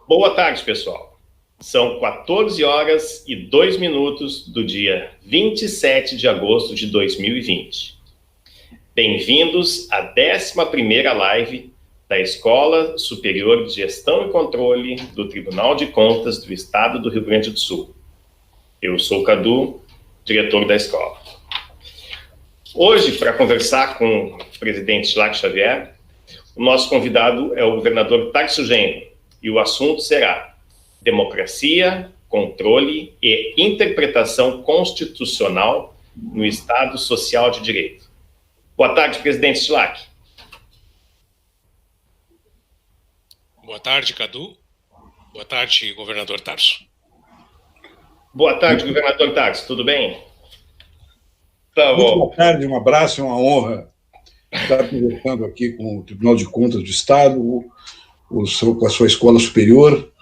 Boa tarde, pessoal. São 14 horas e 2 minutos do dia 27 de agosto de 2020. Bem-vindos à 11ª live da Escola Superior de Gestão e Controle do Tribunal de Contas do Estado do Rio Grande do Sul. Eu sou o Cadu, diretor da escola. Hoje, para conversar com o presidente Tilak Xavier, o nosso convidado é o governador Tarso Genro, e o assunto será democracia, controle e interpretação constitucional no Estado Social de Direito. Boa tarde, presidente Tilak. Boa tarde, Cadu. Boa tarde, governador Tarso. Boa tarde, governador Tarso. Tudo bem? Tá bom. Muito boa tarde, um abraço, é uma honra estar conversando aqui com o Tribunal de Contas do Estado, com a sua escola superior,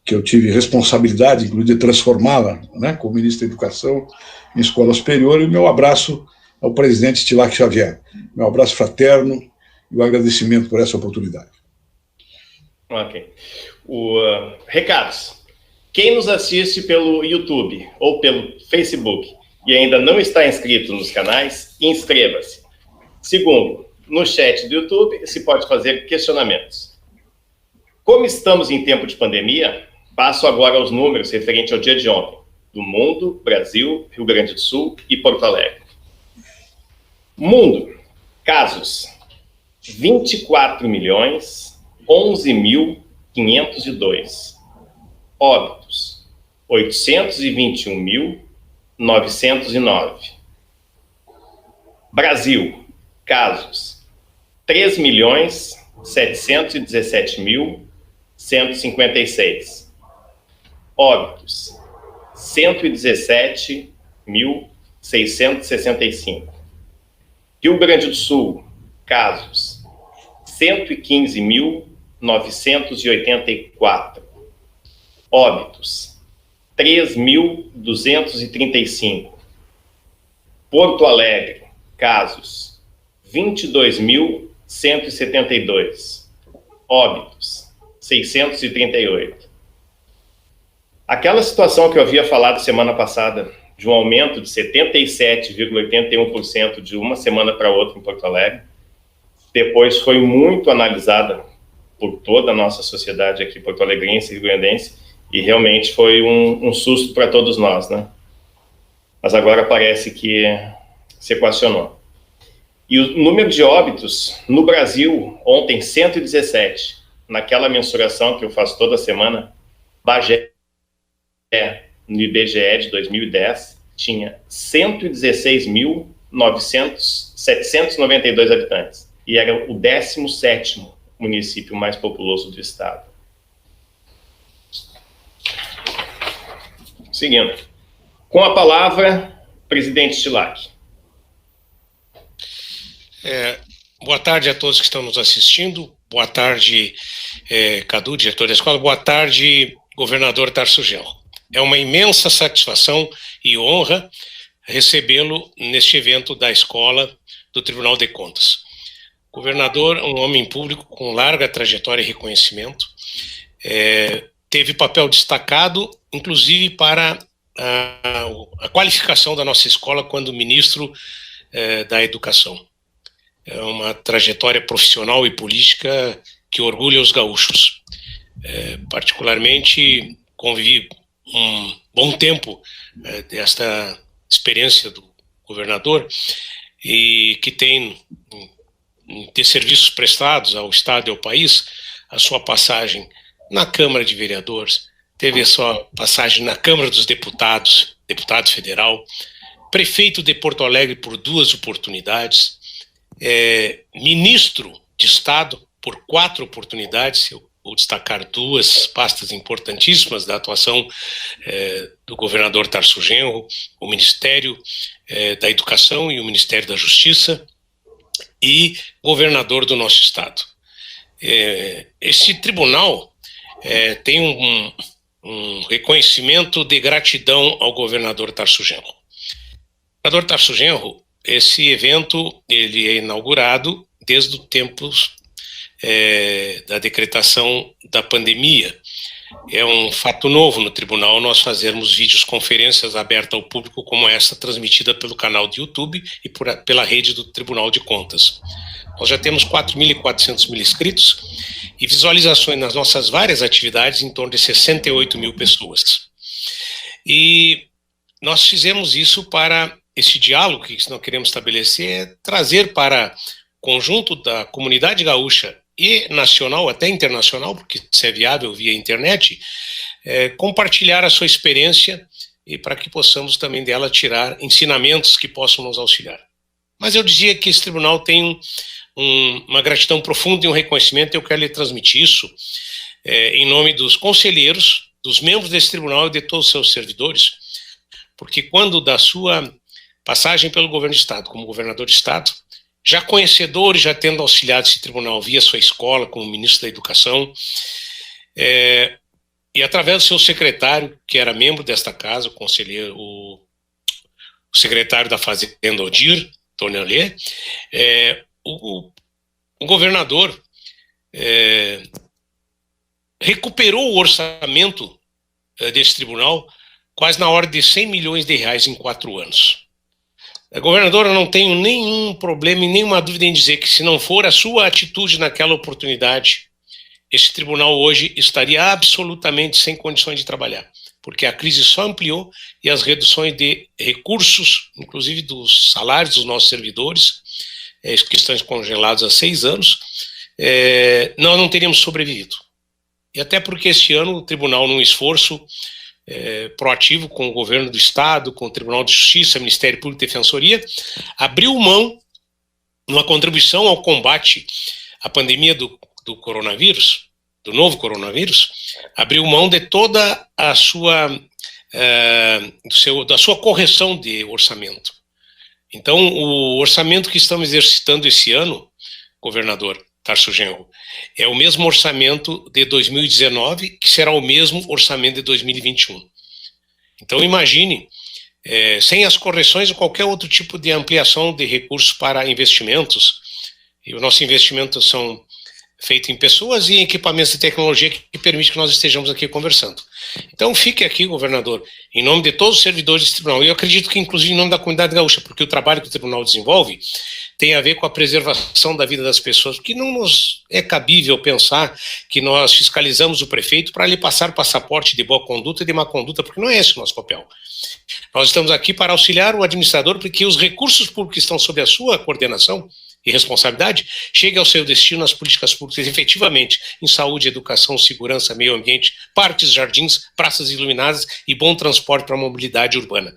que eu tive responsabilidade, inclusive, de transformá-la, né, como ministro da Educação, em escola superior, e o meu abraço ao presidente Tilak Xavier. Meu abraço fraterno e o agradecimento por essa oportunidade. Ok. Recados. Quem nos assiste pelo YouTube ou pelo Facebook e ainda não está inscrito nos canais, inscreva-se. Segundo, no chat do YouTube se pode fazer questionamentos. Como estamos em tempo de pandemia, passo agora aos números referentes ao dia de ontem, do mundo, Brasil, Rio Grande do Sul e Porto Alegre. Mundo, casos, 24.011.502. Óbitos, 821.909. Brasil, casos, 3.717.156. Óbitos, 117.665. Rio Grande do Sul, casos, 115.984. Óbitos, 3.235. Porto Alegre, casos, 22.172. Óbitos, 638. Aquela situação que eu havia falado semana passada, de um aumento de 77,81% de uma semana para outra em Porto Alegre, depois foi muito analisada por toda a nossa sociedade aqui, porto-alegrense e rio-grandense, e realmente foi um susto para todos nós, né? Mas agora parece que se equacionou. E o número de óbitos no Brasil, ontem, 117. Naquela mensuração que eu faço toda semana, Bagé, no IBGE de 2010, tinha 116.792 habitantes. E era o 17º município mais populoso do estado. Seguindo. Com a palavra, presidente Tilak. Boa tarde a todos que estão nos assistindo. Boa tarde, Cadu, diretor da escola. Boa tarde, governador Tarso Genro. É uma imensa satisfação e honra recebê-lo neste evento da escola do Tribunal de Contas. Governador, um homem público com larga trajetória e reconhecimento, teve papel destacado, inclusive para a qualificação da nossa escola quando ministro da Educação. É uma trajetória profissional e política que orgulha os gaúchos. Particularmente, convivi um bom tempo desta experiência do governador e que tem ter serviços prestados ao Estado e ao país, a sua passagem na Câmara de Vereadores, teve a sua passagem na Câmara dos Deputados, deputado federal, prefeito de Porto Alegre por 2 oportunidades, ministro de Estado por 4 oportunidades. Eu vou destacar 2 pastas importantíssimas da atuação do governador Tarso Genro, o Ministério da Educação e o Ministério da Justiça, e governador do nosso estado. Esse tribunal tem um reconhecimento de gratidão ao governador Tarso Genro. Governador Tarso Genro, esse evento ele é inaugurado desde os tempos da decretação da pandemia. É um fato novo no tribunal nós fazermos videoconferências abertas ao público como essa, transmitida pelo canal do YouTube e pela rede do Tribunal de Contas. Nós já temos 4.400 mil inscritos e visualizações nas nossas várias atividades em torno de 68 mil pessoas. E nós fizemos isso para esse diálogo que nós queremos estabelecer, trazer para o conjunto da comunidade gaúcha e nacional, até internacional, porque isso é viável via internet, compartilhar a sua experiência e para que possamos também dela tirar ensinamentos que possam nos auxiliar. Mas eu dizia que esse tribunal tem uma gratidão profunda e um reconhecimento, eu quero lhe transmitir isso em nome dos conselheiros, dos membros desse tribunal e de todos os seus servidores, porque quando da sua passagem pelo governo do Estado, como governador de Estado, já conhecedor e já tendo auxiliado esse tribunal via sua escola, como ministro da Educação, e através do seu secretário, que era membro desta casa, o conselheiro, o secretário da Fazenda, Odir Tornelê, o governador recuperou o orçamento desse tribunal quase na ordem de 100 milhões de reais em 4 anos. Governador, eu não tenho nenhum problema e nenhuma dúvida em dizer que se não for a sua atitude naquela oportunidade, esse tribunal hoje estaria absolutamente sem condições de trabalhar, porque a crise só ampliou e as reduções de recursos, inclusive dos salários dos nossos servidores, que estão congelados há 6 anos, nós não teríamos sobrevivido. E até porque esse ano o tribunal, num esforço proativo com o governo do Estado, com o Tribunal de Justiça, Ministério Público e Defensoria, abriu mão, numa contribuição ao combate à pandemia do coronavírus, do novo coronavírus, abriu mão de toda a sua, da sua correção de orçamento. Então, o orçamento que estamos exercitando esse ano, governador Tarso Genro, é o mesmo orçamento de 2019, que será o mesmo orçamento de 2021. Então, imagine, sem as correções ou qualquer outro tipo de ampliação de recursos para investimentos, e os nossos investimentos são feitos em pessoas e em equipamentos de tecnologia que permite que nós estejamos aqui conversando. Então, fique aqui, governador, em nome de todos os servidores desse tribunal, e eu acredito que, inclusive, em nome da comunidade gaúcha, porque o trabalho que o tribunal desenvolve tem a ver com a preservação da vida das pessoas, porque não nos é cabível pensar que nós fiscalizamos o prefeito para lhe passar passaporte de boa conduta e de má conduta, porque não é esse o nosso papel. Nós estamos aqui para auxiliar o administrador, porque os recursos públicos que estão sob a sua coordenação e responsabilidade cheguem ao seu destino nas políticas públicas, efetivamente, em saúde, educação, segurança, meio ambiente, parques, jardins, praças iluminadas e bom transporte para a mobilidade urbana.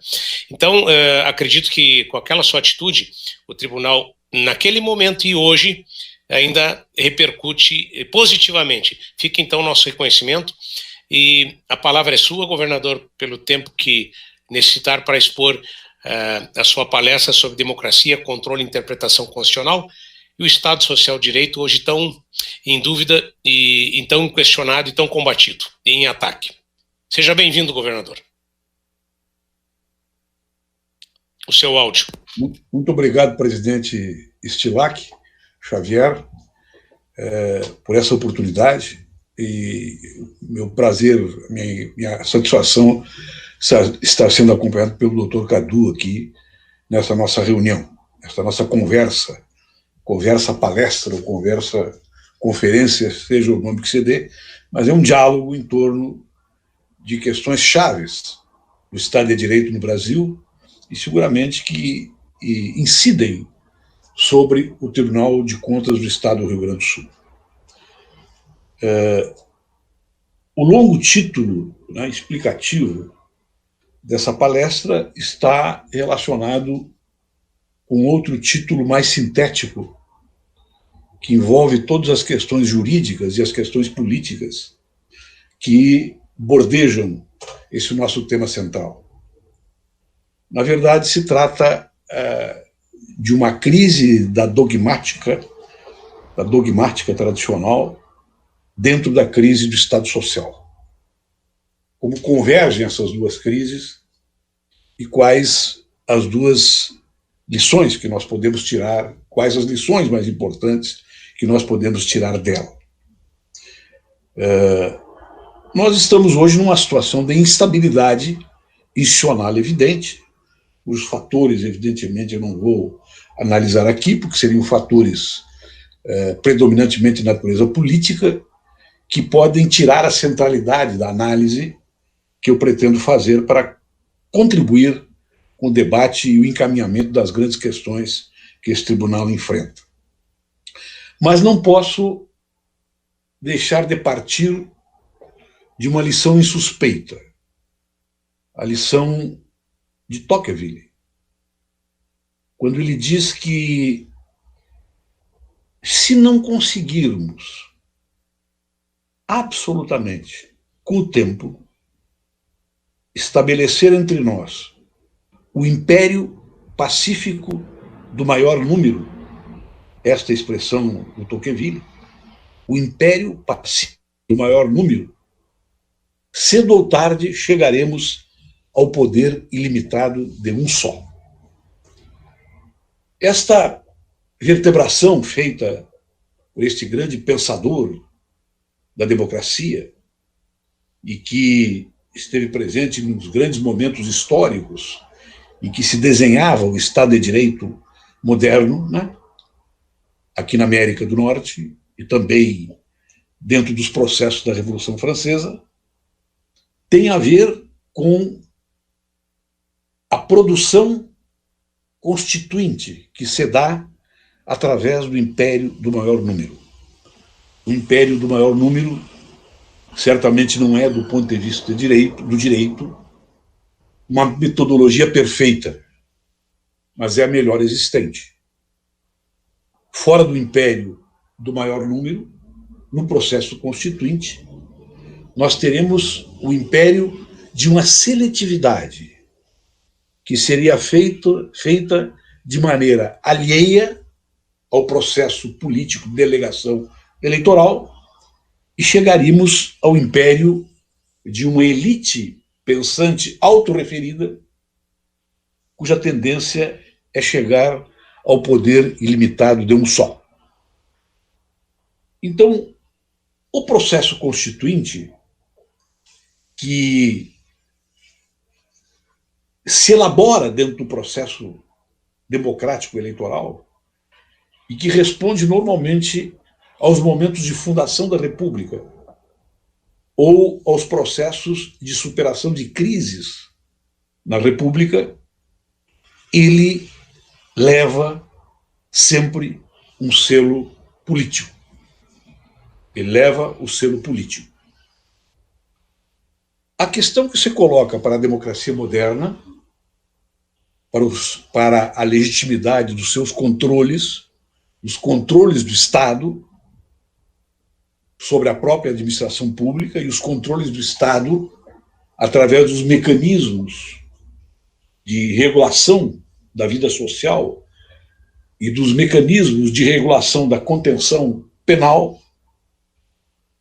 Então, acredito que com aquela sua atitude, o tribunal, naquele momento e hoje, ainda repercute positivamente. Fica então o nosso reconhecimento e a palavra é sua, governador, pelo tempo que necessitar para expor a sua palestra sobre democracia, controle e interpretação constitucional e o Estado Social de Direito, hoje tão em dúvida e tão questionado e tão combatido, e em ataque. Seja bem-vindo, governador. O seu áudio. Muito obrigado, presidente Stilac Xavier, por essa oportunidade e meu prazer, minha satisfação está sendo acompanhado pelo doutor Cadu aqui nessa nossa reunião, nessa nossa conversa palestra ou conferência, seja o nome que se dê, mas é um diálogo em torno de questões chaves do Estado de Direito no Brasil e seguramente que incidem sobre o Tribunal de Contas do Estado do Rio Grande do Sul. O longo título, né, explicativo dessa palestra está relacionado com outro título mais sintético, que envolve todas as questões jurídicas e as questões políticas que bordejam esse nosso tema central. Na verdade, se trata de uma crise da dogmática tradicional dentro da crise do Estado Social. Como convergem essas duas crises e quais as duas lições que nós podemos tirar, quais as lições mais importantes que nós podemos tirar dela. nós estamos hoje numa situação de instabilidade institucional evidente. Os fatores, evidentemente, eu não vou analisar aqui, porque seriam fatores predominantemente de natureza política, que podem tirar a centralidade da análise que eu pretendo fazer para contribuir com o debate e o encaminhamento das grandes questões que esse tribunal enfrenta. Mas não posso deixar de partir de uma lição insuspeita, a lição de Tocqueville, quando ele diz que se não conseguirmos absolutamente, com o tempo, estabelecer entre nós o império pacífico do maior número, esta expressão do Tocqueville, o império pacífico do maior número, cedo ou tarde chegaremos ao poder ilimitado de um só. Esta vertebração feita por este grande pensador da democracia e que esteve presente nos grandes momentos históricos em que se desenhava o Estado de Direito moderno, né? Aqui na América do Norte e também dentro dos processos da Revolução Francesa, tem a ver com a produção constituinte que se dá através do império do maior número. O império do maior número certamente não é, do ponto de vista do direito, uma metodologia perfeita, mas é a melhor existente. Fora do império do maior número, no processo constituinte, nós teremos o império de uma seletividade que seria feita de maneira alheia ao processo político de delegação eleitoral e chegaríamos ao império de uma elite pensante autorreferida, cuja tendência é chegar ao poder ilimitado de um só. Então, o processo constituinte, que se elabora dentro do processo democrático eleitoral e que responde normalmente aos momentos de fundação da República ou aos processos de superação de crises na República, ele leva sempre um selo político. Ele leva o selo político. A questão que se coloca para a democracia moderna, para a legitimidade dos seus controles, os controles do Estado sobre a própria administração pública e os controles do Estado através dos mecanismos de regulação da vida social e dos mecanismos de regulação da contenção penal,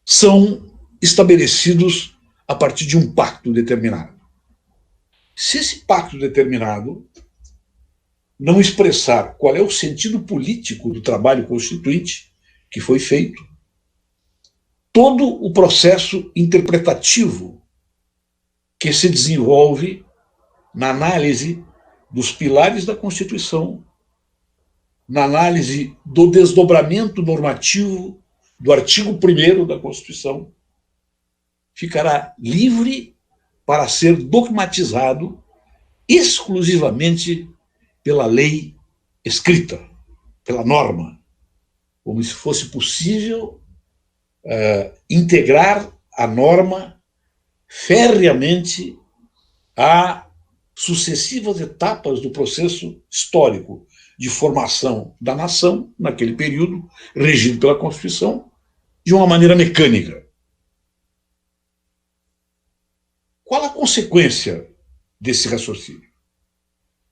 são estabelecidos a partir de um pacto determinado. Se esse pacto determinado não expressar qual é o sentido político do trabalho constituinte que foi feito, todo o processo interpretativo que se desenvolve na análise dos pilares da Constituição, na análise do desdobramento normativo do artigo 1º da Constituição, ficará livre para ser dogmatizado exclusivamente pela lei escrita, pela norma, como se fosse possível integrar a norma ferreamente a sucessivas etapas do processo histórico de formação da nação, naquele período, regido pela Constituição, de uma maneira mecânica. Qual a consequência desse raciocínio?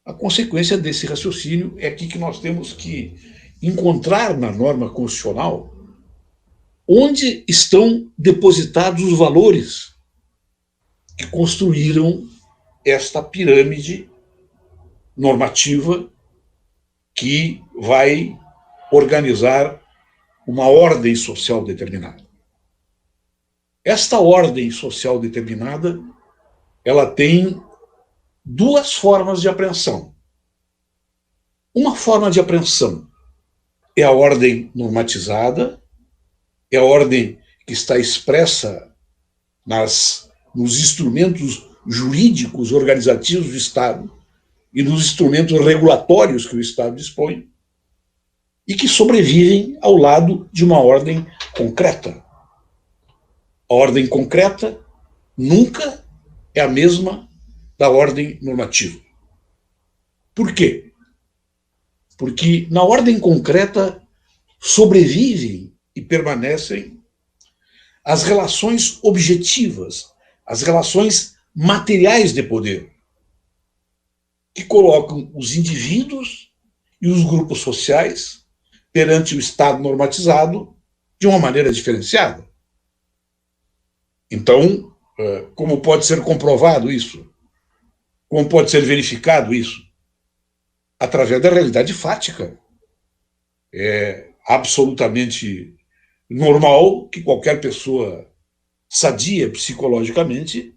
A consequência desse raciocínio é aqui que nós temos que encontrar na norma constitucional onde estão depositados os valores que construíram esta pirâmide normativa que vai organizar uma ordem social determinada. Esta ordem social determinada, ela tem duas formas de apreensão. Uma forma de apreensão é a ordem normatizada, é a ordem que está expressa nos instrumentos jurídicos organizativos do Estado e nos instrumentos regulatórios que o Estado dispõe, e que sobrevivem ao lado de uma ordem concreta. A ordem concreta nunca é a mesma da ordem normativa. Por quê? Porque na ordem concreta sobrevivem e permanecem as relações objetivas, as relações materiais de poder, que colocam os indivíduos e os grupos sociais perante o Estado normatizado de uma maneira diferenciada. Então, como pode ser comprovado isso? Como pode ser verificado isso? Através da realidade fática. É absolutamente normal que qualquer pessoa sadia psicologicamente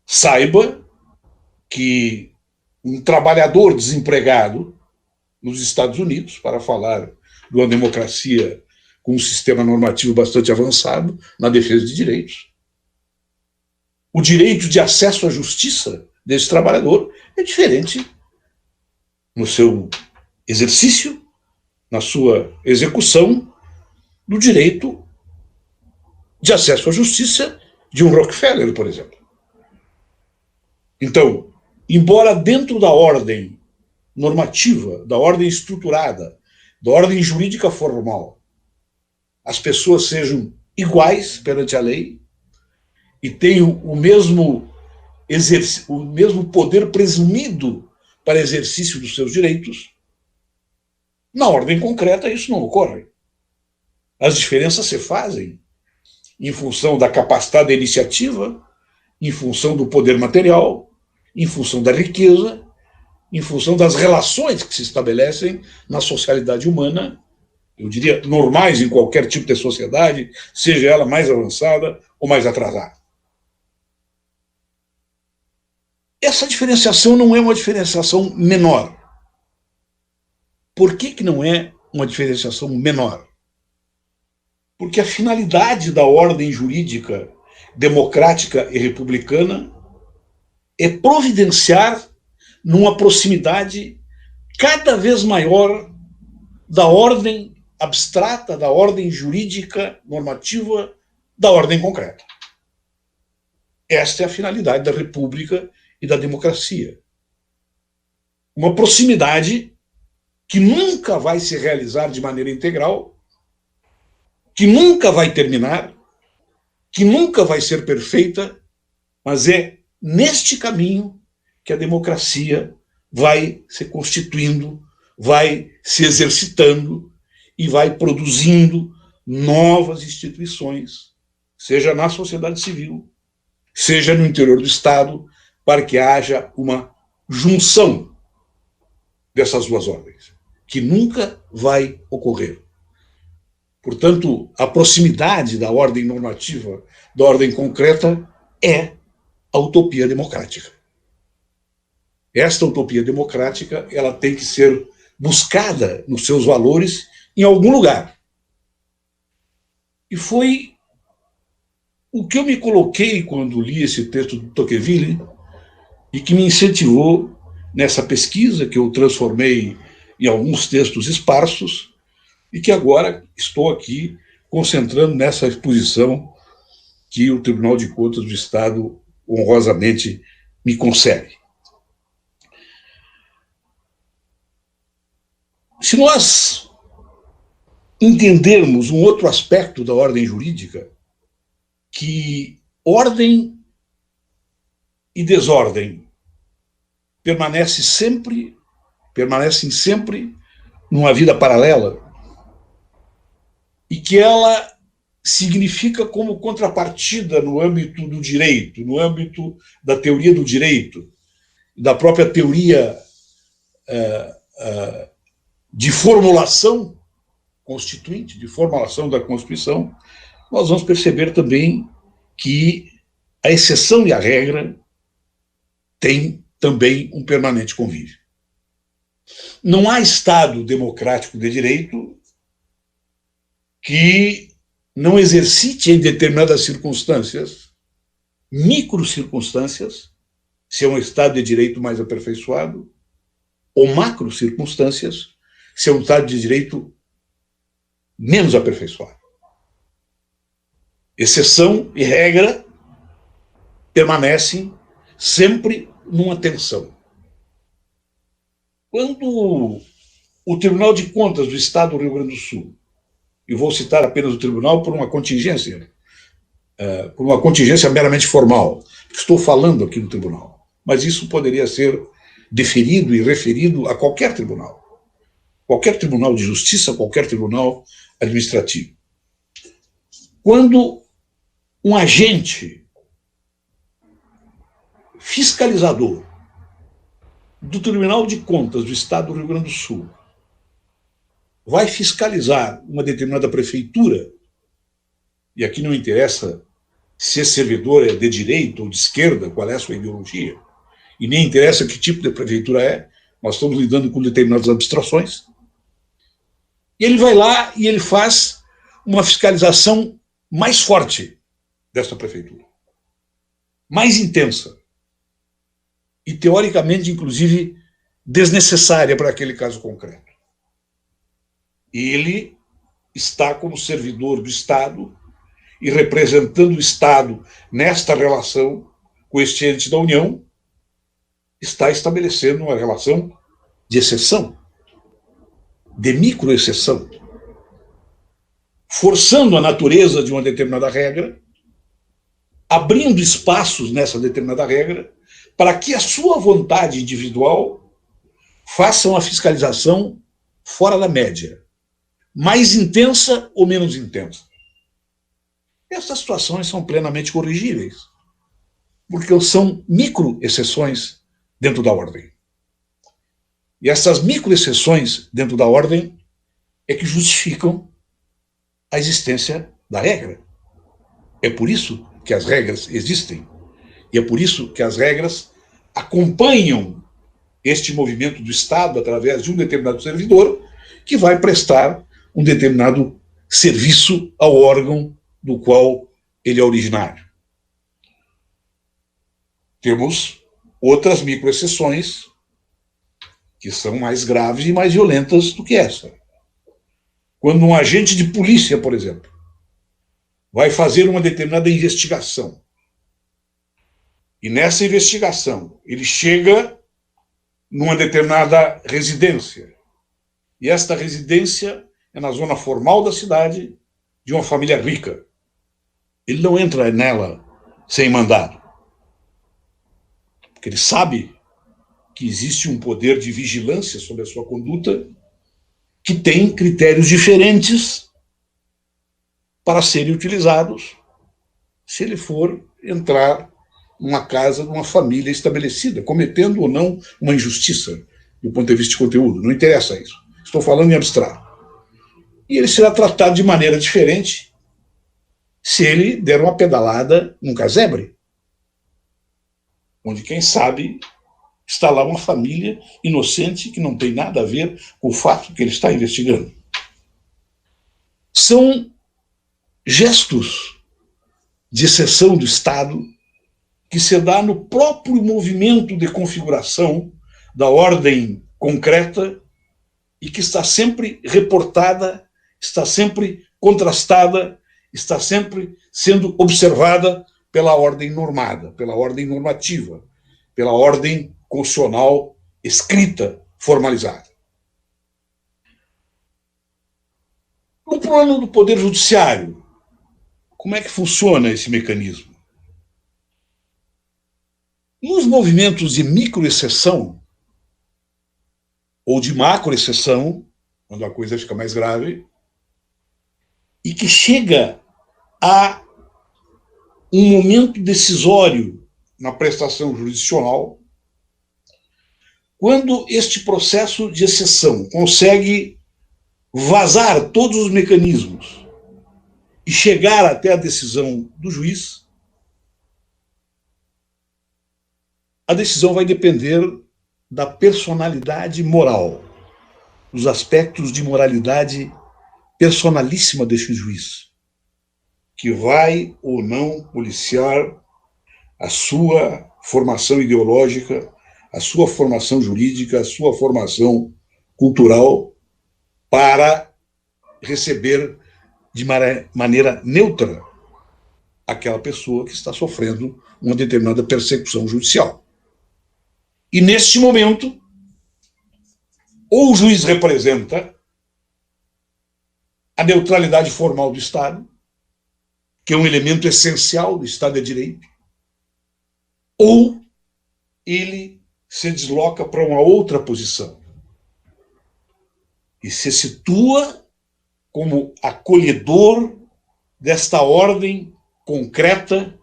saiba que um trabalhador desempregado nos Estados Unidos, para falar de uma democracia com um sistema normativo bastante avançado na defesa de direitos, o direito de acesso à justiça desse trabalhador é diferente no seu exercício, na sua execução, do direito de acesso à justiça de um Rockefeller, por exemplo. Então, embora dentro da ordem normativa, da ordem estruturada, da ordem jurídica formal, as pessoas sejam iguais perante a lei e tenham o mesmo poder presumido para exercício dos seus direitos, na ordem concreta isso não ocorre. As diferenças se fazem em função da capacidade da iniciativa, em função do poder material, em função da riqueza, em função das relações que se estabelecem na socialidade humana, eu diria normais em qualquer tipo de sociedade, seja ela mais avançada ou mais atrasada. Essa diferenciação não é uma diferenciação menor. Por que não é uma diferenciação menor? Porque a finalidade da ordem jurídica democrática e republicana é providenciar numa proximidade cada vez maior da ordem abstrata, da ordem jurídica normativa, da ordem concreta. Esta é a finalidade da república e da democracia. Uma proximidade que nunca vai se realizar de maneira integral, que nunca vai terminar, que nunca vai ser perfeita, mas é neste caminho que a democracia vai se constituindo, vai se exercitando e vai produzindo novas instituições, seja na sociedade civil, seja no interior do Estado, para que haja uma junção dessas duas ordens, que nunca vai ocorrer. Portanto, a proximidade da ordem normativa, da ordem concreta, é a utopia democrática. Esta utopia democrática, ela tem que ser buscada nos seus valores em algum lugar. E foi o que eu me coloquei quando li esse texto do Tocqueville e que me incentivou nessa pesquisa que eu transformei em alguns textos esparsos e que agora estou aqui concentrando nessa exposição que o Tribunal de Contas do Estado honrosamente me concede. Se nós entendermos um outro aspecto da ordem jurídica, que ordem e desordem permanecem sempre numa vida paralela, e que ela significa como contrapartida no âmbito do direito, no âmbito da teoria do direito, da própria teoria de formulação constituinte, de formulação da Constituição, nós vamos perceber também que a exceção e a regra têm também um permanente convívio. Não há Estado democrático de direito que não exercite em determinadas circunstâncias, microcircunstâncias, se é um Estado de direito mais aperfeiçoado, ou macrocircunstâncias, se é um Estado de direito menos aperfeiçoado. Exceção e regra permanecem sempre numa tensão. Quando o Tribunal de Contas do Estado do Rio Grande do Sul, e vou citar apenas o tribunal por uma contingência meramente formal, estou falando aqui no tribunal, mas isso poderia ser deferido e referido a qualquer tribunal de justiça, qualquer tribunal administrativo. Quando um agente fiscalizador do Tribunal de Contas do Estado do Rio Grande do Sul vai fiscalizar uma determinada prefeitura, e aqui não interessa se esse servidor é de direita ou de esquerda, qual é a sua ideologia, e nem interessa que tipo de prefeitura é, nós estamos lidando com determinadas abstrações, e ele vai lá e ele faz uma fiscalização mais forte dessa prefeitura, mais intensa, e teoricamente, inclusive, desnecessária para aquele caso concreto. Ele está como servidor do Estado e representando o Estado nesta relação com este ente da União, está estabelecendo uma relação de exceção, de microexceção, forçando a natureza de uma determinada regra, abrindo espaços nessa determinada regra, para que a sua vontade individual faça uma fiscalização fora da média, mais intensa ou menos intensa. Essas situações são plenamente corrigíveis, porque são micro-exceções dentro da ordem. E essas micro-exceções dentro da ordem é que justificam a existência da regra. É por isso que as regras existem. E é por isso que as regras acompanham este movimento do Estado através de um determinado servidor que vai prestar um determinado serviço ao órgão do qual ele é originário. Temos outras microexceções que são mais graves e mais violentas do que essa. Quando um agente de polícia, por exemplo, vai fazer uma determinada investigação, e nessa investigação ele chega numa determinada residência, e esta residência é na zona formal da cidade, de uma família rica. Ele não entra nela sem mandado, porque ele sabe que existe um poder de vigilância sobre a sua conduta que tem critérios diferentes para serem utilizados se ele for entrar numa casa de uma família estabelecida, cometendo ou não uma injustiça do ponto de vista de conteúdo. Não interessa isso. Estou falando em abstrato. E ele será tratado de maneira diferente se ele der uma pedalada num casebre, onde, quem sabe, está lá uma família inocente que não tem nada a ver com o fato que ele está investigando. São gestos de exceção do Estado que se dá no próprio movimento de configuração da ordem concreta e que está sempre reportada, está sempre contrastada, está sempre sendo observada pela ordem normada, pela ordem normativa, pela ordem constitucional escrita, formalizada. No plano do Poder Judiciário, como é que funciona esse mecanismo? Nos movimentos de microexceção ou de macroexceção, quando a coisa fica mais grave, e que chega a um momento decisório na prestação jurisdicional, quando este processo de exceção consegue vazar todos os mecanismos e chegar até a decisão do juiz, a decisão vai depender da personalidade moral, dos aspectos de moralidade personalíssima desse juiz, que vai ou não policiar a sua formação ideológica, a sua formação jurídica, a sua formação cultural, para receber de maneira neutra aquela pessoa que está sofrendo uma determinada persecução judicial. E, neste momento, ou o juiz representa a neutralidade formal do Estado, que é um elemento essencial do Estado de Direito, ou ele se desloca para uma outra posição e se situa como acolhedor desta ordem concreta,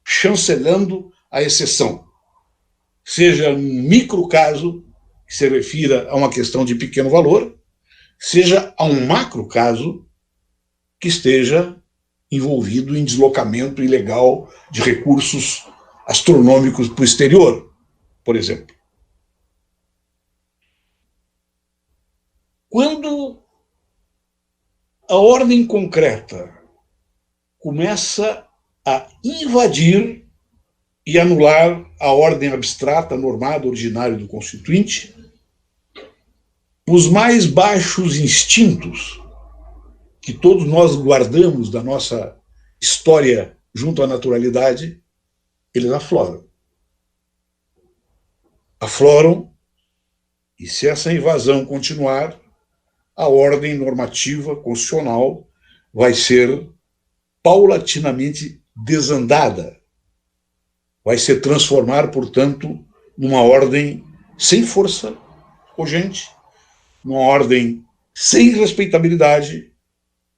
chancelando a exceção. Seja um microcaso que se refira a uma questão de pequeno valor, seja a um macrocaso que esteja envolvido em deslocamento ilegal de recursos astronômicos para o exterior, por exemplo. Quando a ordem concreta começa a invadir e anular a ordem abstrata, normada, originária do Constituinte, os mais baixos instintos que todos nós guardamos da nossa história junto à naturalidade, eles afloram. Afloram, e se essa invasão continuar, a ordem normativa constitucional vai ser paulatinamente desandada. Vai se transformar, portanto, numa ordem sem força cogente, numa ordem sem respeitabilidade,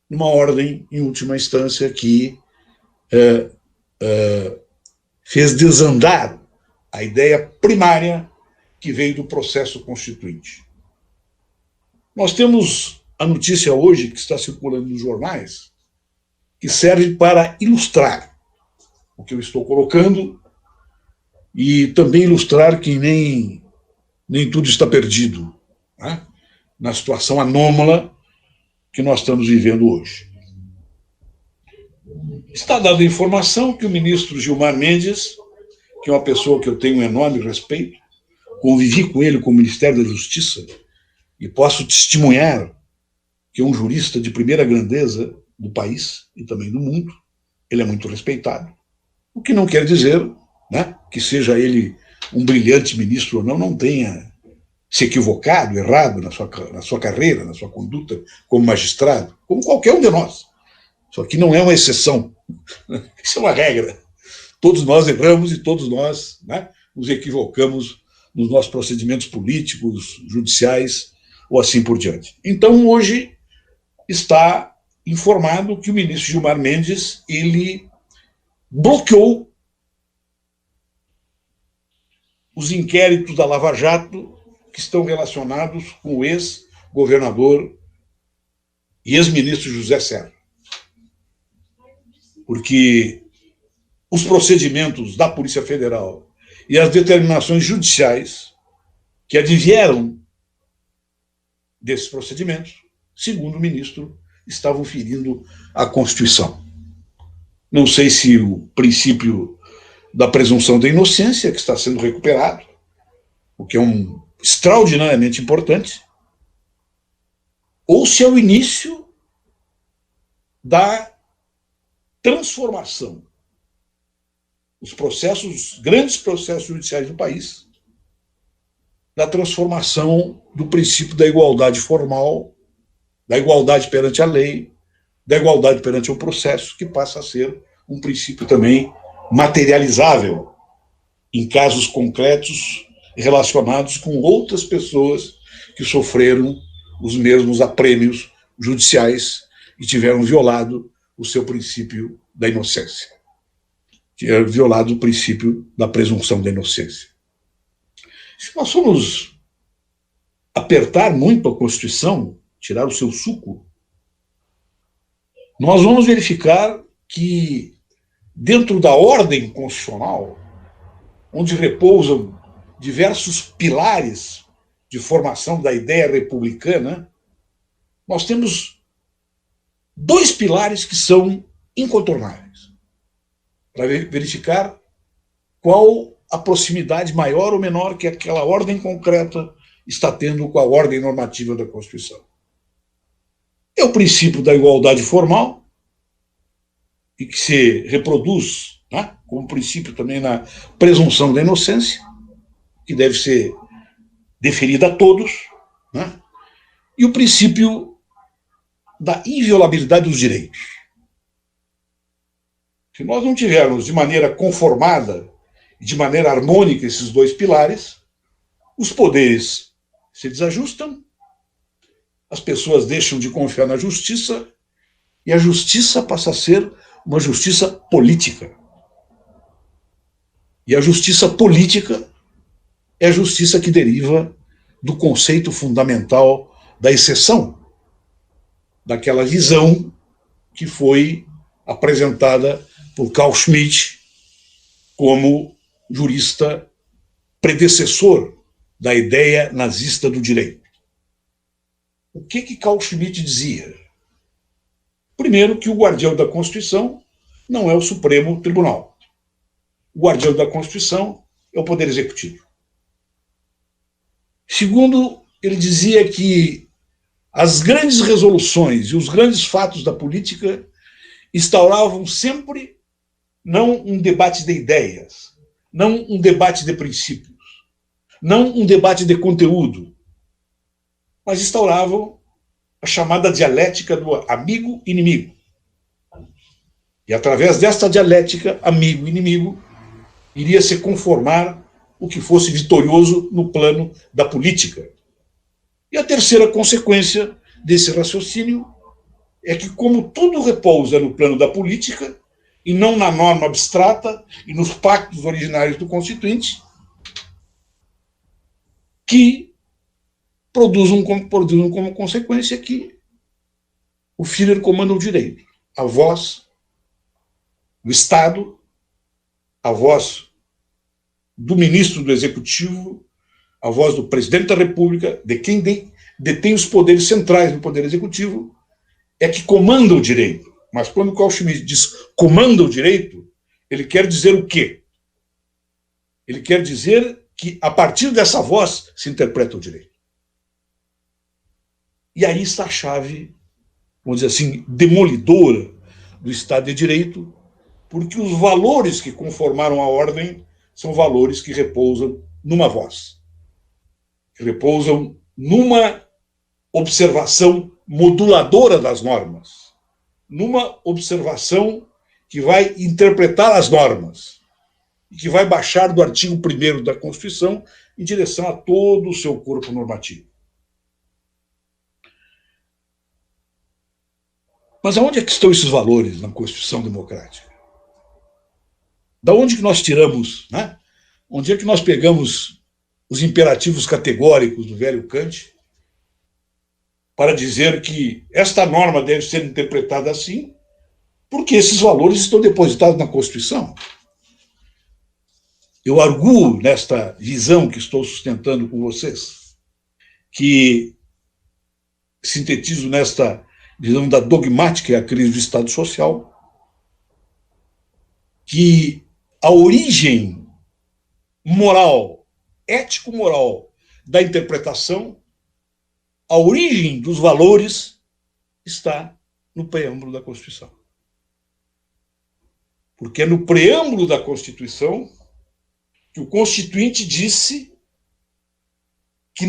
numa ordem, em última instância, que fez desandar a ideia primária que veio do processo constituinte. Nós temos a notícia hoje, que está circulando nos jornais, que serve para ilustrar o que eu estou colocando e também ilustrar que nem tudo está perdido, né, na situação anômala que nós estamos vivendo hoje. Está dada a informação que o ministro Gilmar Mendes, que é uma pessoa que eu tenho um enorme respeito, convivi com ele com o Ministério da Justiça e posso testemunhar que é um jurista de primeira grandeza do país e também do mundo. Ele é muito respeitado. O que não quer dizer, né, que seja ele um brilhante ministro ou não tenha se equivocado, errado na sua carreira, na sua conduta como magistrado, como qualquer um de nós. Só que não é uma exceção. Isso é uma regra. Todos nós erramos e todos nós, né, nos equivocamos nos nossos procedimentos políticos, judiciais ou assim por diante. Então, hoje está informado que o ministro Gilmar Mendes ele bloqueou os inquéritos da Lava Jato que estão relacionados com o ex-governador e ex-ministro José Serra. Porque os procedimentos da Polícia Federal e as determinações judiciais que advieram desses procedimentos, segundo o ministro, estavam ferindo a Constituição. Não sei se o princípio da presunção da inocência, que está sendo recuperado, o que é extraordinariamente importante, ou se é o início da transformação os grandes processos judiciais do país, da transformação do princípio da igualdade formal, da igualdade perante a lei, da igualdade perante o processo, que passa a ser um princípio também materializável em casos concretos relacionados com outras pessoas que sofreram os mesmos aprêmios judiciais e tiveram violado o seu princípio da inocência, tiveram violado o princípio da presunção da inocência. Se nós formos apertar muito a Constituição, tirar o seu suco, nós vamos verificar que, dentro da ordem constitucional, onde repousam diversos pilares de formação da ideia republicana, nós temos dois pilares que são incontornáveis, para verificar qual a proximidade maior ou menor que aquela ordem concreta está tendo com a ordem normativa da Constituição. É o princípio da igualdade formal, e que se reproduz, né, como princípio também na presunção da inocência, que deve ser deferida a todos, né, e o princípio da inviolabilidade dos direitos. Se nós não tivermos de maneira conformada e de maneira harmônica esses dois pilares, os poderes se desajustam, as pessoas deixam de confiar na justiça e a justiça passa a ser uma justiça política. E a justiça política é a justiça que deriva do conceito fundamental da exceção, daquela visão que foi apresentada por Carl Schmitt como jurista predecessor da ideia nazista do direito. O que Carl Schmitt dizia? Primeiro, que o guardião da Constituição não é o Supremo Tribunal. O guardião da Constituição é o Poder Executivo. Segundo, ele dizia que as grandes resoluções e os grandes fatos da política instauravam sempre não um debate de ideias, não um debate de princípios, não um debate de conteúdo, mas instauravam a chamada dialética do amigo-inimigo. E através desta dialética amigo-inimigo, iria se conformar o que fosse vitorioso no plano da política. E a terceira consequência desse raciocínio é que, como tudo repousa no plano da política, e não na norma abstrata e nos pactos originários do Constituinte, que produzem como consequência que o Führer comanda o direito, a voz do Estado, a voz do ministro do Executivo, a voz do presidente da República, de quem detém os poderes centrais do Poder Executivo, é que comanda o direito. Mas quando Carl Schmitt diz comanda o direito, ele quer dizer o quê? Ele quer dizer que, a partir dessa voz, se interpreta o direito. E aí está a chave, vamos dizer assim, demolidora do Estado de Direito, porque os valores que conformaram a ordem são valores que repousam numa voz, que repousam numa observação moduladora das normas, numa observação que vai interpretar as normas e que vai baixar do artigo 1º da Constituição em direção a todo o seu corpo normativo. Mas aonde é que estão esses valores na Constituição democrática? Da onde que nós tiramos, né? Onde é que nós pegamos os imperativos categóricos do velho Kant para dizer que esta norma deve ser interpretada assim, porque esses valores estão depositados na Constituição? Eu arguo nesta visão que estou sustentando com vocês, que sintetizo nesta visão da dogmática e a crise do Estado Social, que a origem moral, ético-moral da interpretação, a origem dos valores está no preâmbulo da Constituição. Porque é no preâmbulo da Constituição que o Constituinte disse que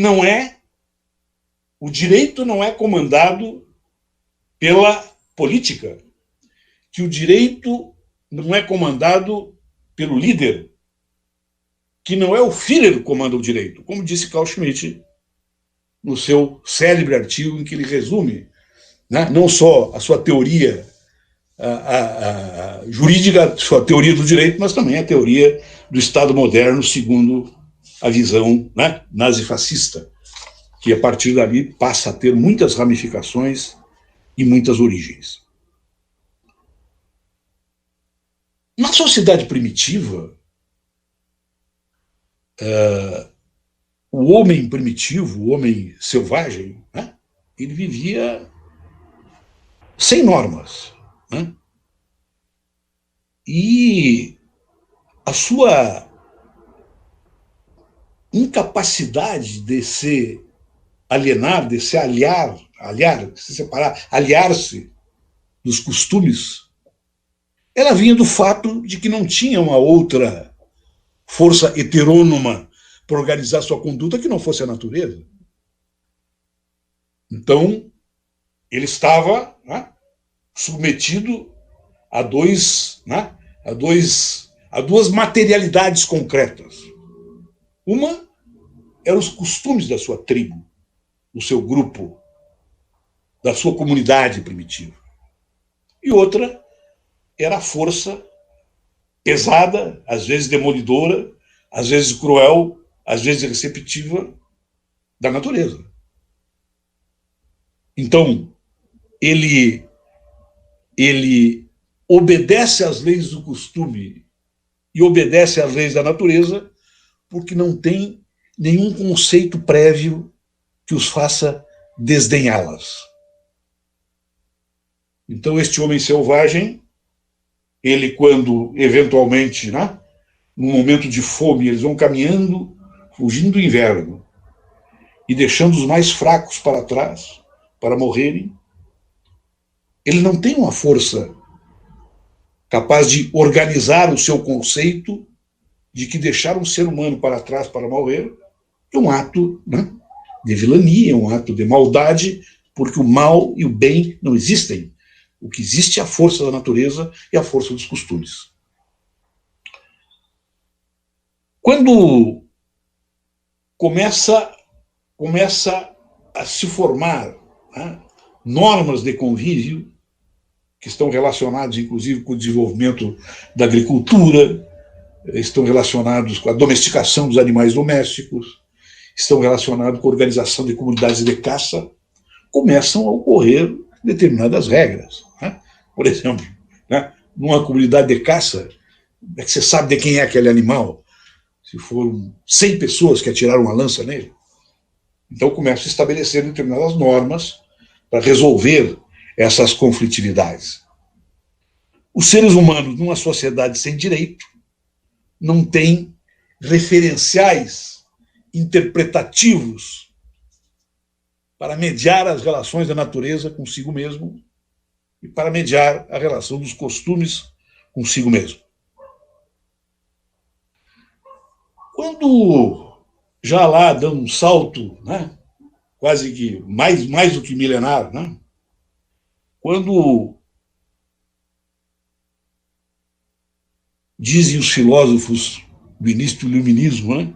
o direito não é comandado pela política, que o direito não é comandado pelo líder, que não é o Führer que comanda o direito, como disse Carl Schmitt no seu célebre artigo em que ele resume, né, não só a sua teoria jurídica, sua teoria do direito, mas também a teoria do Estado moderno, segundo a visão, né, nazifascista, que a partir dali passa a ter muitas ramificações e muitas origens. Na sociedade primitiva, o homem primitivo, o homem selvagem, né, ele vivia sem normas, né? E a sua incapacidade de se alienar, de se se separar, aliar-se dos costumes, ela vinha do fato de que não tinha uma outra força heterônoma para organizar sua conduta que não fosse a natureza. Então, ele estava, né, submetido a duas materialidades concretas. Uma eram os costumes da sua tribo, do seu grupo, da sua comunidade primitiva. E outra era a força pesada, às vezes demolidora, às vezes cruel, às vezes receptiva da natureza. Então, ele obedece às leis do costume e obedece às leis da natureza porque não tem nenhum conceito prévio que os faça desdenhá-las. Então, este homem selvagem, ele, quando eventualmente, né, num momento de fome, eles vão caminhando, fugindo do inverno e deixando os mais fracos para trás, para morrerem, ele não tem uma força capaz de organizar o seu conceito de que deixar um ser humano para trás para morrer é um ato, né, de vilania, é um ato de maldade, porque o mal e o bem não existem. O que existe é a força da natureza e a força dos costumes. Quando começa a se formar, né, normas de convívio, que estão relacionados, inclusive, com o desenvolvimento da agricultura, estão relacionados com a domesticação dos animais domésticos, estão relacionados com a organização de comunidades de caça, começam a ocorrer determinadas regras. Né? Por exemplo, né, numa comunidade de caça, é que você sabe de quem é aquele animal? Se foram 100 pessoas que atiraram uma lança nele. Então começam a estabelecer determinadas normas para resolver essas conflitividades. Os seres humanos, numa sociedade sem direito, não têm referenciais interpretativos para mediar as relações da natureza consigo mesmo e para mediar a relação dos costumes consigo mesmo. Quando, já lá dando um salto, né, quase que mais do que milenar, né, quando dizem os filósofos do início do iluminismo, né,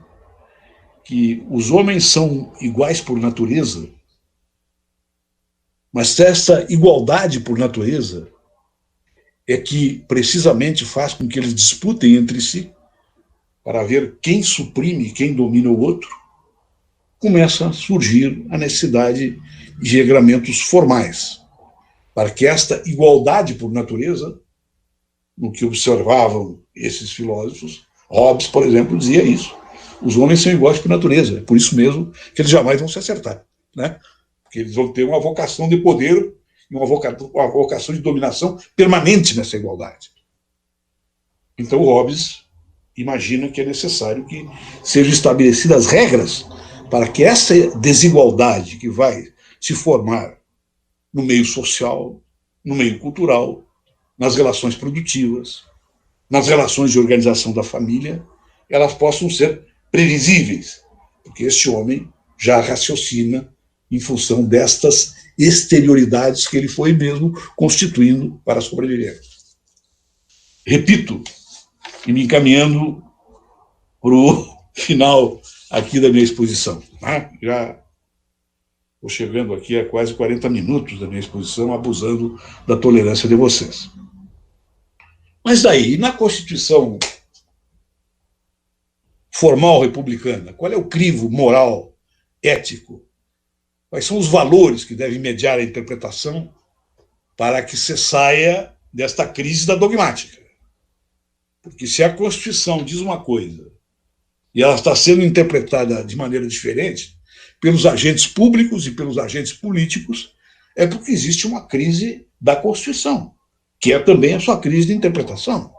que os homens são iguais por natureza, mas essa igualdade por natureza é que precisamente faz com que eles disputem entre si para ver quem suprime, quem domina o outro, começa a surgir a necessidade de regramentos formais, para que esta igualdade por natureza, no que observavam esses filósofos, Hobbes, por exemplo, dizia isso, os homens são iguais por natureza, é por isso mesmo que eles jamais vão se acertar, né? Porque eles vão ter uma vocação de poder e uma vocação de dominação permanente nessa igualdade. Então, Hobbes imagina que é necessário que sejam estabelecidas regras para que essa desigualdade que vai se formar no meio social, no meio cultural, nas relações produtivas, nas relações de organização da família, elas possam ser previsíveis, porque este homem já raciocina em função destas exterioridades que ele foi mesmo constituindo para sobreviver. Repito, e me encaminhando para o final aqui da minha exposição. Né? Já estou chegando aqui a quase 40 minutos da minha exposição, abusando da tolerância de vocês. Mas daí, na Constituição formal republicana, qual é o crivo moral, ético? Quais são os valores que devem mediar a interpretação para que se saia desta crise da dogmática? Porque se a Constituição diz uma coisa e ela está sendo interpretada de maneira diferente pelos agentes públicos e pelos agentes políticos, é porque existe uma crise da Constituição, que é também a sua crise de interpretação.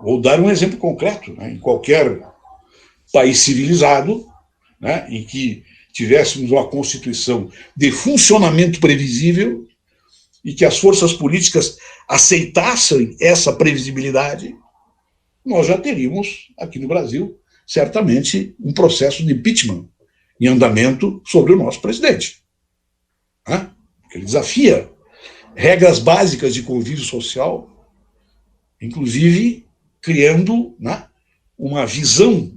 Vou dar um exemplo concreto. Em qualquer país civilizado, em que tivéssemos uma Constituição de funcionamento previsível e que as forças políticas aceitassem essa previsibilidade, nós já teríamos, aqui no Brasil, certamente, um processo de impeachment em andamento sobre o nosso presidente. Ele desafia regras básicas de convívio social, inclusive criando uma visão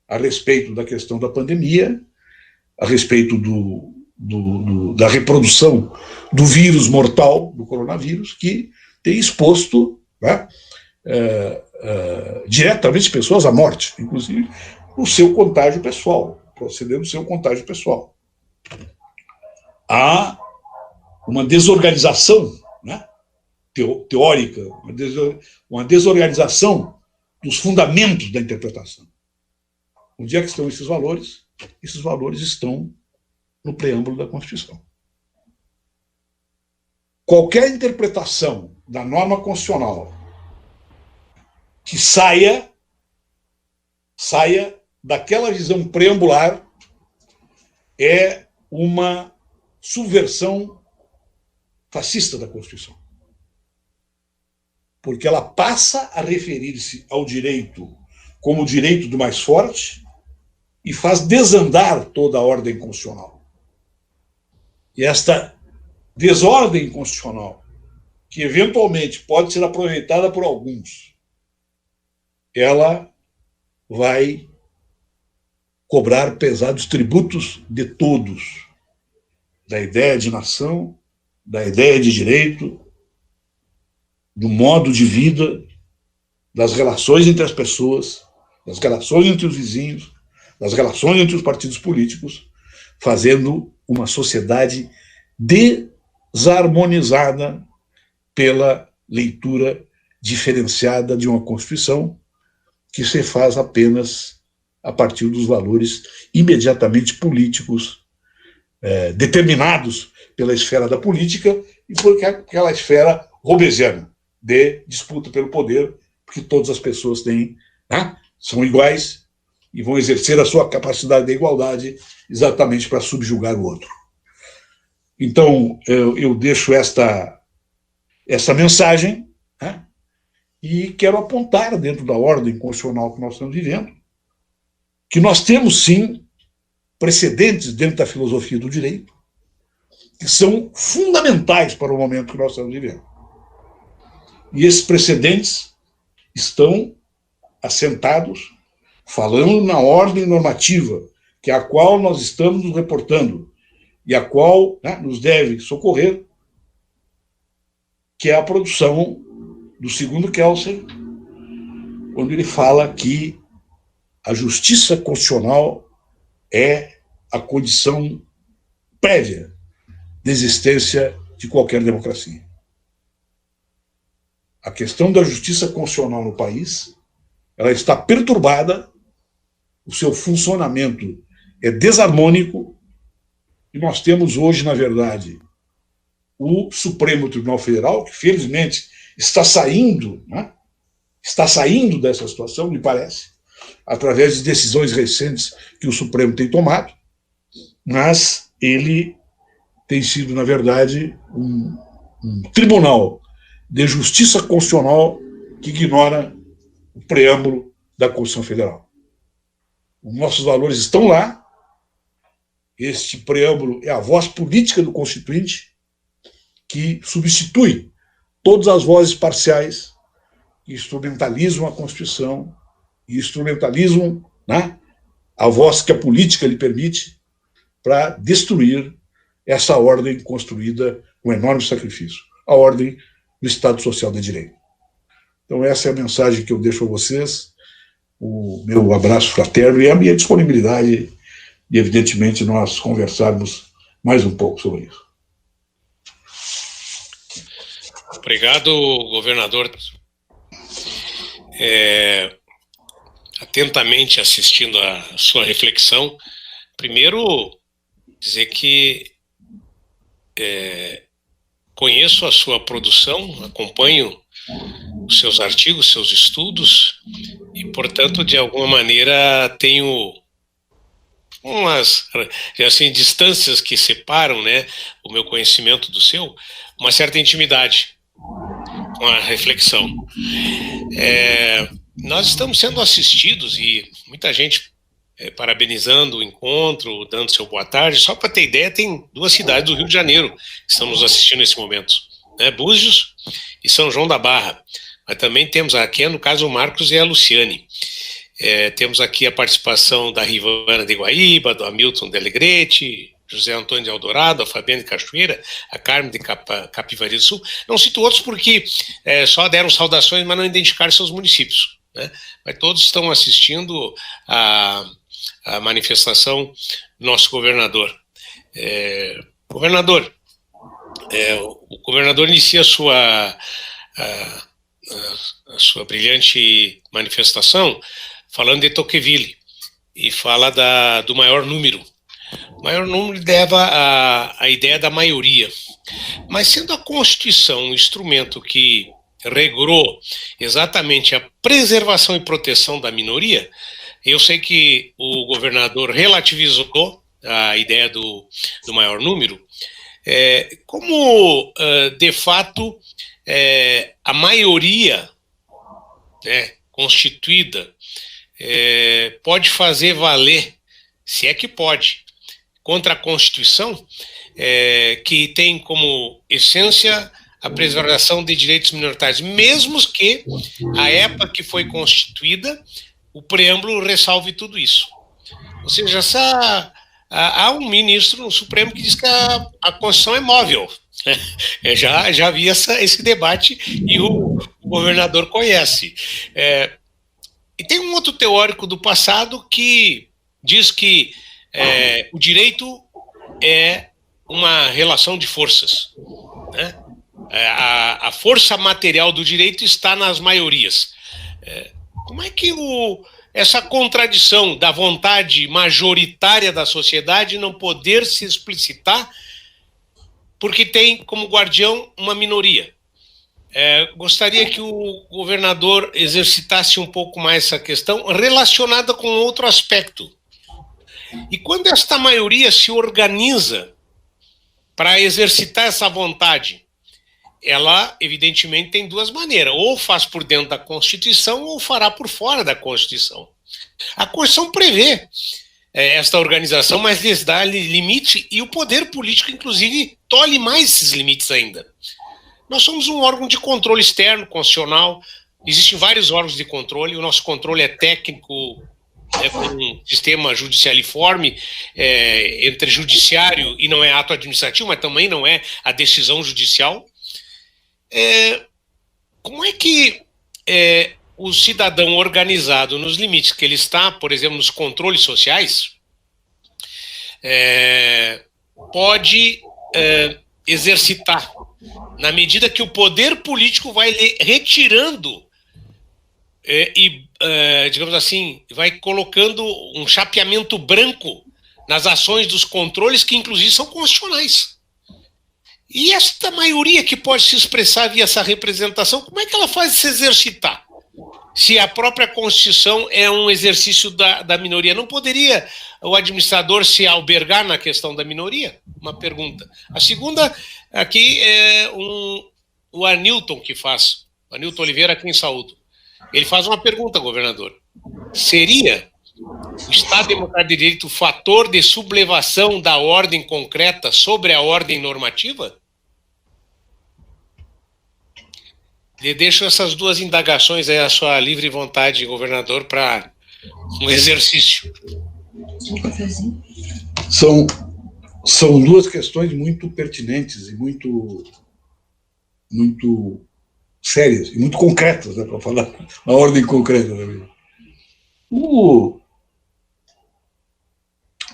a respeito da questão da pandemia, a respeito da reprodução do vírus mortal, do coronavírus, que tem exposto diretamente pessoas à morte, inclusive o seu contágio pessoal, procedendo do seu contágio pessoal. Há uma desorganização teórica, uma desorganização dos fundamentos da interpretação. Onde é que estão esses valores? Esses valores estão no preâmbulo da Constituição. Qualquer interpretação da norma constitucional que saia daquela visão preambular é uma subversão fascista da Constituição. Porque ela passa a referir-se ao direito como o direito do mais forte e faz desandar toda a ordem constitucional. E esta desordem constitucional, que eventualmente pode ser aproveitada por alguns, ela vai cobrar pesados tributos de todos, da ideia de nação, da ideia de direito, do modo de vida, das relações entre as pessoas, das relações entre os vizinhos, das relações entre os partidos políticos, fazendo uma sociedade desarmonizada pela leitura diferenciada de uma Constituição que se faz apenas a partir dos valores imediatamente políticos, determinados pela esfera da política e por aquela esfera hobbesiana de disputa pelo poder, porque todas as pessoas são iguais e vão exercer a sua capacidade de igualdade exatamente para subjugar o outro. Então, eu deixo esta mensagem, e quero apontar, dentro da ordem constitucional que nós estamos vivendo, que nós temos, sim, precedentes dentro da filosofia do direito, que são fundamentais para o momento que nós estamos vivendo. E esses precedentes estão assentados, falando na ordem normativa, que é a qual nós estamos nos reportando, e a qual nos deve socorrer, que é a produção do segundo Kelsen, quando ele fala que a justiça constitucional é a condição prévia da existência de qualquer democracia. A questão da justiça constitucional no país, ela está perturbada, o seu funcionamento é desarmônico, e nós temos hoje, na verdade, o Supremo Tribunal Federal, que felizmente está saindo dessa situação, me parece, através de decisões recentes que o Supremo tem tomado, mas ele tem sido, na verdade, um tribunal de justiça constitucional que ignora o preâmbulo da Constituição Federal. Os nossos valores estão lá, este preâmbulo é a voz política do Constituinte, que substitui todas as vozes parciais que instrumentalizam a Constituição e instrumentalizam a voz que a política lhe permite para destruir essa ordem construída com enorme sacrifício, a ordem do Estado Social de Direito. Então essa é a mensagem que eu deixo a vocês, o meu abraço fraterno e a minha disponibilidade de, evidentemente, nós conversarmos mais um pouco sobre isso. Obrigado, governador atentamente assistindo a sua reflexão. Primeiro, dizer que conheço a sua produção, acompanho os seus artigos, seus estudos, e, portanto, de alguma maneira, tenho umas, assim, distâncias que separam, né, o meu conhecimento do seu, uma certa intimidade com a reflexão. Nós estamos sendo assistidos, e muita gente parabenizando o encontro, dando seu boa tarde. Só para ter ideia, tem 2 cidades do Rio de Janeiro que estão nos assistindo nesse momento, né? Búzios e São João da Barra. Mas também temos aqui, no caso, o Marcos e a Luciane. Temos aqui a participação da Rivana de Guaíba, do Hamilton de Alegrete, José Antônio de Eldorado, a Fabiana de Cachoeira, a Carmen de Capivari do Sul. Não cito outros porque só deram saudações, mas não identificaram seus municípios, né? Mas todos estão assistindo a manifestação do nosso governador. Governador, o governador inicia a sua brilhante manifestação falando de Tocqueville e fala do maior número. O maior número leva a ideia da maioria. Mas sendo a Constituição um instrumento que regrou exatamente a preservação e proteção da minoria, eu sei que o governador relativizou a ideia do maior número, como, de fato, a maioria, né, constituída pode fazer valer, se é que pode, contra a Constituição, que tem como essência a preservação de direitos minoritários, mesmo que a época que foi constituída, o preâmbulo ressalve tudo isso. Ou seja, há um ministro no Supremo que diz que a Constituição é móvel. Já vi esse debate e o governador conhece. E tem um outro teórico do passado que diz que o direito é uma relação de forças, né? A força material do direito está nas maiorias. Como é que essa contradição da vontade majoritária da sociedade não poder se explicitar porque tem como guardião uma minoria? Gostaria que o governador exercitasse um pouco mais essa questão relacionada com outro aspecto. E quando esta maioria se organiza para exercitar essa vontade, ela, evidentemente, tem 2 maneiras. Ou faz por dentro da Constituição ou fará por fora da Constituição. A Constituição prevê esta organização, mas lhes dá limite e o poder político, inclusive, tolhe mais esses limites ainda. Nós somos um órgão de controle externo, constitucional. Existem vários órgãos de controle. O nosso controle é técnico, com um sistema judicialiforme entre judiciário e não é ato administrativo, mas também não é a decisão judicial. Como é que o cidadão organizado nos limites que ele está, por exemplo, nos controles sociais, pode exercitar, na medida que o poder político vai retirando digamos assim, vai colocando um chapeamento branco nas ações dos controles que, inclusive, são constitucionais. E esta maioria que pode se expressar via essa representação, como é que ela faz se exercitar? Se a própria Constituição é um exercício da minoria, não poderia o administrador se albergar na questão da minoria? Uma pergunta. A segunda, aqui, é o Anilton que faz, o Anilton Oliveira, aqui em Saúdo. Ele faz uma pergunta, governador. Seria o Estado Democrático de Direito fator de sublevação da ordem concreta sobre a ordem normativa? Eu deixo essas 2 indagações aí à sua livre vontade, governador, para um exercício. São 2 questões muito pertinentes e muito sérias e muito concretas, né, para falar a ordem concreta.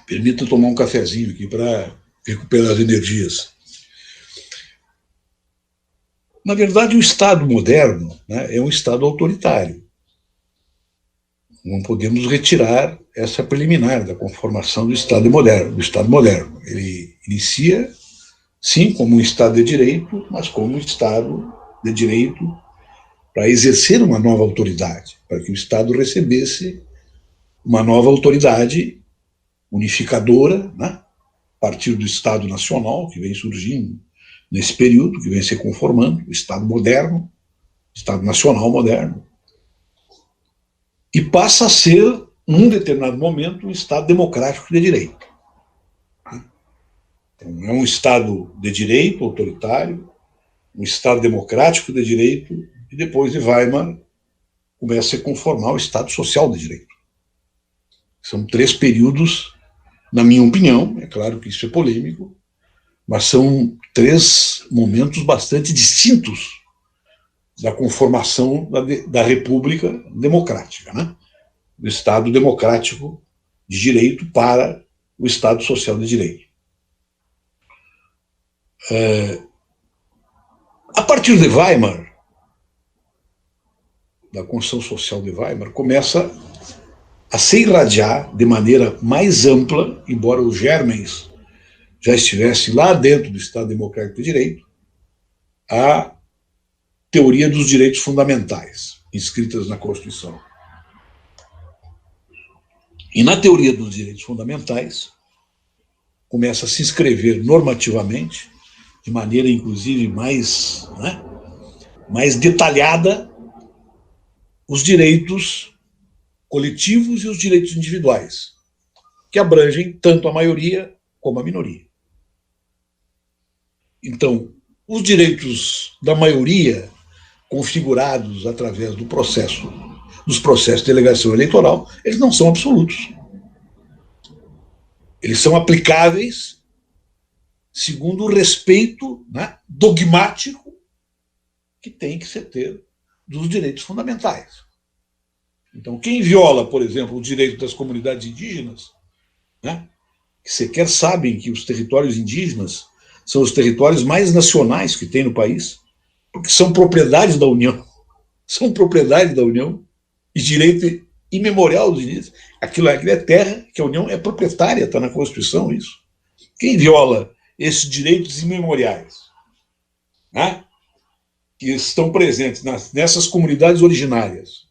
Permita tomar um cafezinho aqui para recuperar as energias. Na verdade, o Estado moderno, né, é um Estado autoritário. não podemos retirar essa preliminar da conformação do Estado moderno. Ele inicia, sim, como um Estado de direito, mas como um Estado de direito para exercer uma nova autoridade, para que o Estado recebesse uma nova autoridade unificadora, né, a partir do Estado Nacional, que vem surgindo nesse período, que vem se conformando, o Estado moderno, Estado Nacional moderno, e passa a ser, num determinado momento, um Estado democrático de direito. Então, é um Estado de direito autoritário, um Estado democrático de direito, e depois de Weimar começa a conformar o Estado social de direito. São 3 períodos, na minha opinião, é claro que isso é polêmico, mas são 3 momentos bastante distintos da conformação da República Democrática, né? Do Estado democrático de direito para o Estado social de direito. A partir de Weimar, da Constituição Social de Weimar, começa a se irradiar de maneira mais ampla, embora os germens já estivessem lá dentro do Estado Democrático de Direito, a teoria dos direitos fundamentais, inscritas na Constituição. E na teoria dos direitos fundamentais, começa a se inscrever normativamente, de maneira inclusive mais detalhada, os direitos coletivos e os direitos individuais, que abrangem tanto a maioria como a minoria. Então, os direitos da maioria, configurados através dos processos de delegação eleitoral, eles não são absolutos. Eles são aplicáveis segundo o respeito, né, dogmático que tem que se ter dos direitos fundamentais. Então, quem viola, por exemplo, o direito das comunidades indígenas, né, que sequer sabem que os territórios indígenas são os territórios mais nacionais que tem no país, porque são propriedades da União. São propriedade da União e direito imemorial dos indígenas. Aquilo é terra que a União é proprietária, está na Constituição isso. Quem viola esses direitos imemoriais, né, que estão presentes nessas comunidades originárias,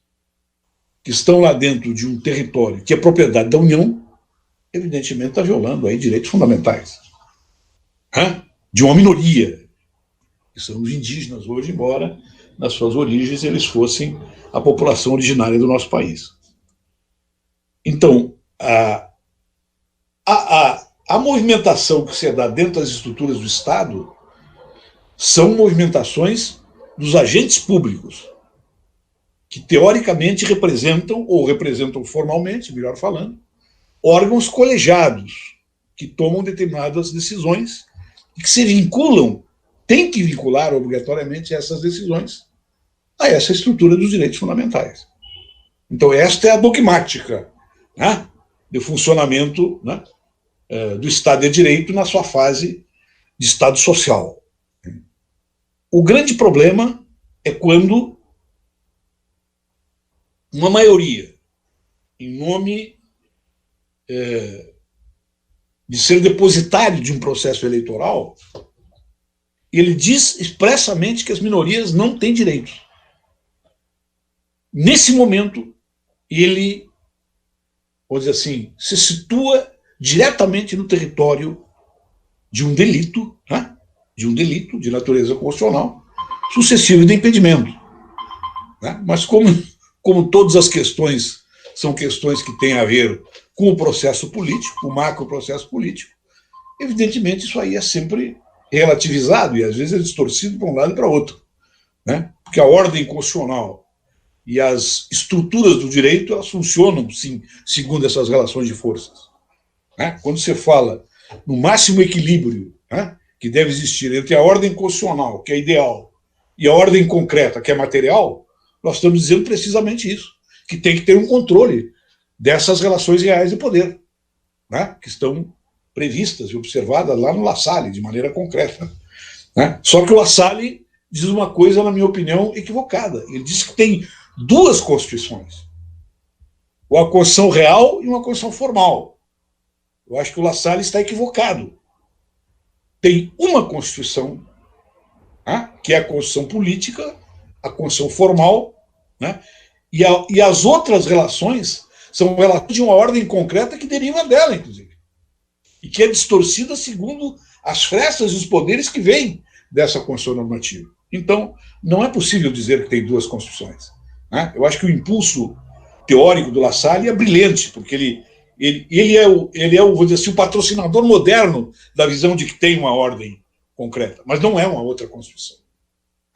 que estão lá dentro de um território que é propriedade da União, evidentemente está violando aí direitos fundamentais, né, de uma minoria, que são os indígenas hoje, embora nas suas origens eles fossem a população originária do nosso país. Então, a movimentação que se dá dentro das estruturas do Estado são movimentações dos agentes públicos, que teoricamente representam, ou representam formalmente, melhor falando, órgãos colegiados, que tomam determinadas decisões e que se vinculam, têm que vincular obrigatoriamente essas decisões a essa estrutura dos direitos fundamentais. Então, esta é a dogmática, né, de funcionamento, né, do Estado de Direito na sua fase de Estado social. O grande problema é quando uma maioria, em nome de ser depositário de um processo eleitoral, ele diz expressamente que as minorias não têm direitos. Nesse momento, ele, vou dizer assim, se situa diretamente no território de um delito, né, de natureza constitucional, sucessivo de impedimento. Né? Mas como todas as questões são questões que têm a ver com o processo político, o macro processo político, evidentemente isso aí é sempre relativizado e às vezes é distorcido para um lado e para outro, né? Porque a ordem constitucional e as estruturas do direito, elas funcionam, sim, segundo essas relações de forças. Né? Quando você fala no máximo equilíbrio, né, que deve existir entre a ordem constitucional, que é ideal, e a ordem concreta, que é material, nós estamos dizendo precisamente isso, que tem que ter um controle dessas relações reais de poder, né, que estão previstas e observadas lá no La Salle, de maneira concreta. Né? Só que o La Salle diz uma coisa, na minha opinião, equivocada. Ele diz que tem 2 constituições. uma Constituição real e uma Constituição formal. Eu acho que o La Salle está equivocado. Tem uma Constituição, né, que é a Constituição política, a Constituição formal, né, e as outras relações são relações de uma ordem concreta que deriva dela, inclusive, e que é distorcida segundo as frestas e os poderes que vêm dessa Constituição normativa. Então, não é possível dizer que tem duas Constituições, né? Eu acho que o impulso teórico do La Salle é brilhante, porque ele é vou dizer assim, o patrocinador moderno da visão de que tem uma ordem concreta, mas não é uma outra Constituição.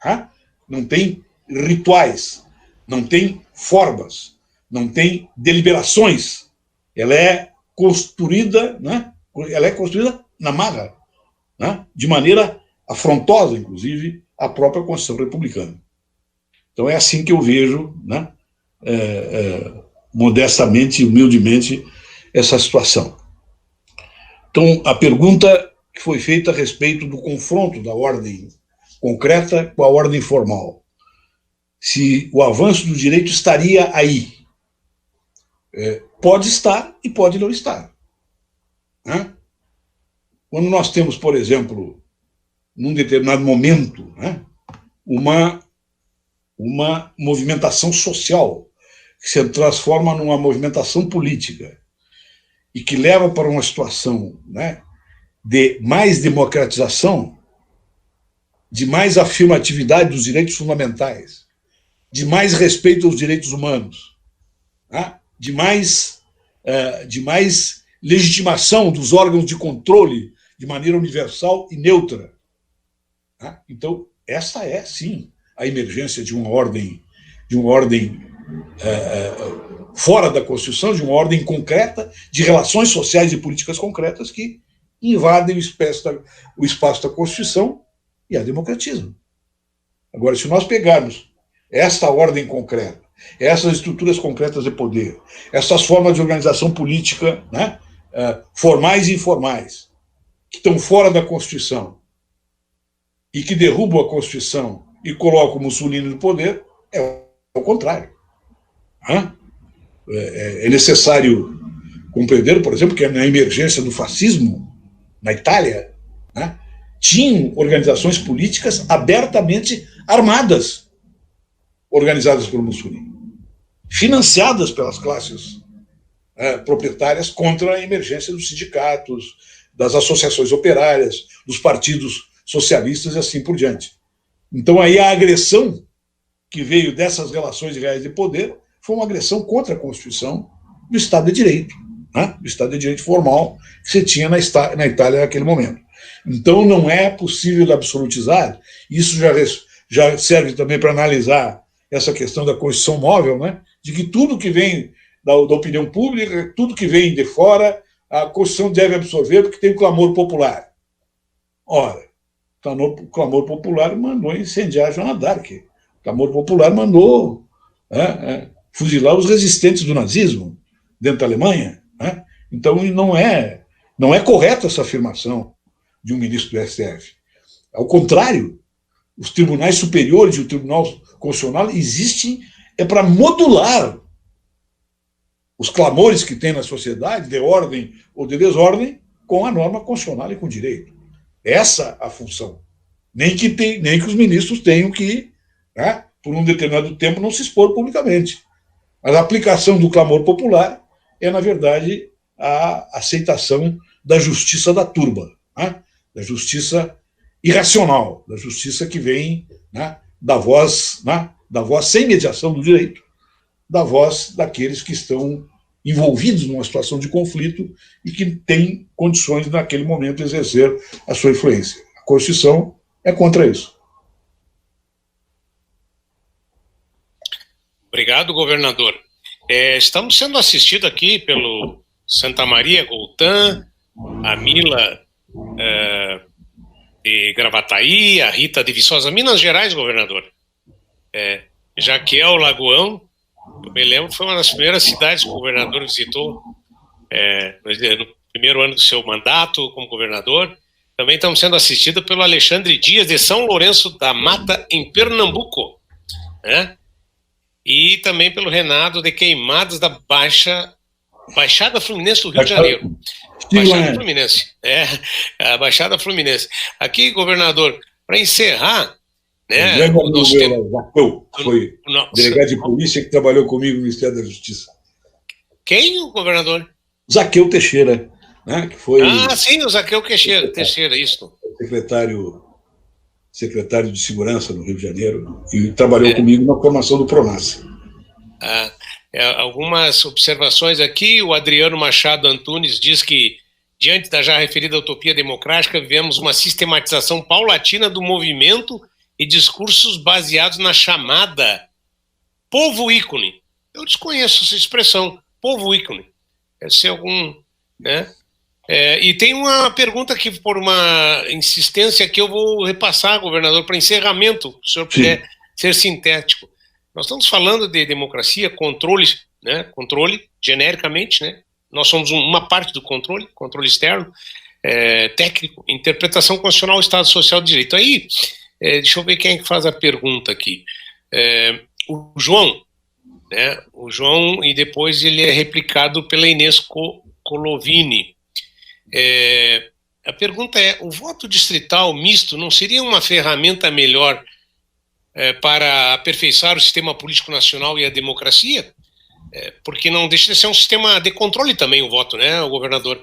Tá? Não tem rituais, não tem formas, não tem deliberações. Ela é construída, né? Ela é construída na marra, né? De maneira afrontosa, inclusive, à própria Constituição republicana. Então é assim que eu vejo, né? Modestamente e humildemente, essa situação. Então, a pergunta que foi feita a respeito do confronto da ordem concreta com a ordem formal. Se o avanço do direito estaria aí. Pode estar e pode não estar. Né? Quando nós temos, por exemplo, num determinado momento, né, uma movimentação social que se transforma numa movimentação política e que leva para uma situação, né, de mais democratização, de mais afirmatividade dos direitos fundamentais, de mais respeito aos direitos humanos, né, de mais legitimação dos órgãos de controle de maneira universal e neutra. Né? Então, essa é, sim, a emergência de uma ordem fora da Constituição, de uma ordem concreta, de relações sociais e políticas concretas que invadem o espaço da Constituição e a democratizam. Agora, se nós pegarmos essa ordem concreta, essas estruturas concretas de poder, essas formas de organização política, né, formais e informais, que estão fora da Constituição e que derrubam a Constituição e colocam o Mussolini no poder, é o contrário. É necessário compreender, por exemplo, que na emergência do fascismo na Itália, né, tinham organizações políticas abertamente armadas, organizadas pelo Mussolini, financiadas pelas classes proprietárias contra a emergência dos sindicatos, das associações operárias, dos partidos socialistas e assim por diante. Então, aí a agressão que veio dessas relações reais de poder foi uma agressão contra a Constituição do Estado de Direito, né? Do Estado de Direito formal que você tinha na Itália naquele momento. Então, não é possível absolutizar, isso já serve também para analisar essa questão da Constituição móvel, né? De que tudo que vem da opinião pública, tudo que vem de fora, a Constituição deve absorver porque tem o clamor popular. Ora, o clamor popular mandou incendiar a Joana d'Arc. O clamor popular mandou fuzilar os resistentes do nazismo dentro da Alemanha. Né? Então, não é correta essa afirmação de um ministro do STF. Ao contrário, os tribunais superiores e o Tribunal Constitucional existem para modular os clamores que tem na sociedade, de ordem ou de desordem, com a norma constitucional e com o direito. Essa a função. Nem que os ministros tenham que, né, por um determinado tempo, não se expor publicamente. Mas a aplicação do clamor popular é, na verdade, a aceitação da justiça da turba, né, da justiça irracional, da justiça que vem, né, da voz sem mediação do direito, da voz daqueles que estão envolvidos numa situação de conflito e que têm condições, naquele momento, de exercer a sua influência. A Constituição é contra isso. Obrigado, governador. Estamos sendo assistidos aqui pelo Santa Maria Goltan, a Mila de Gravataí, a Rita de Viçosa, Minas Gerais, governador. Jaquel Lagoão, eu me lembro, foi uma das primeiras cidades que o governador visitou no primeiro ano do seu mandato como governador. Também estamos sendo assistidos pelo Alexandre Dias, de São Lourenço da Mata, em Pernambuco. Né? e também pelo Renato de Queimadas da Baixada Fluminense do Rio de Janeiro. Baixada Fluminense, a Baixada Fluminense. Aqui, governador, para encerrar, né? Zaqueu, foi delegado de polícia que trabalhou comigo no Ministério da Justiça. Quem, o governador? Zaqueu Teixeira, né? Que foi. Sim, o Zaqueu Teixeira, isso. Secretário de Segurança no Rio de Janeiro, e trabalhou comigo na formação do Pronace. Algumas observações aqui. O Adriano Machado Antunes diz que, diante da já referida utopia democrática, vivemos uma sistematização paulatina do movimento e discursos baseados na chamada povo ícone. Eu desconheço essa expressão, povo ícone. Deve ser algum... né? E tem uma pergunta aqui, por uma insistência, que eu vou repassar, governador, para encerramento, se o senhor puder ser sintético. Nós estamos falando de democracia, controle, né? Controle, genericamente, né? Nós somos uma parte do controle externo, técnico, interpretação constitucional, Estado Social de Direito. Aí, deixa eu ver quem é que faz a pergunta aqui. O João, né? O João, e depois ele é replicado pela Inês Colovini. A pergunta é: o voto distrital misto não seria uma ferramenta melhor para aperfeiçoar o sistema político nacional e a democracia? Porque não deixa de ser um sistema de controle também o voto, né, o governador?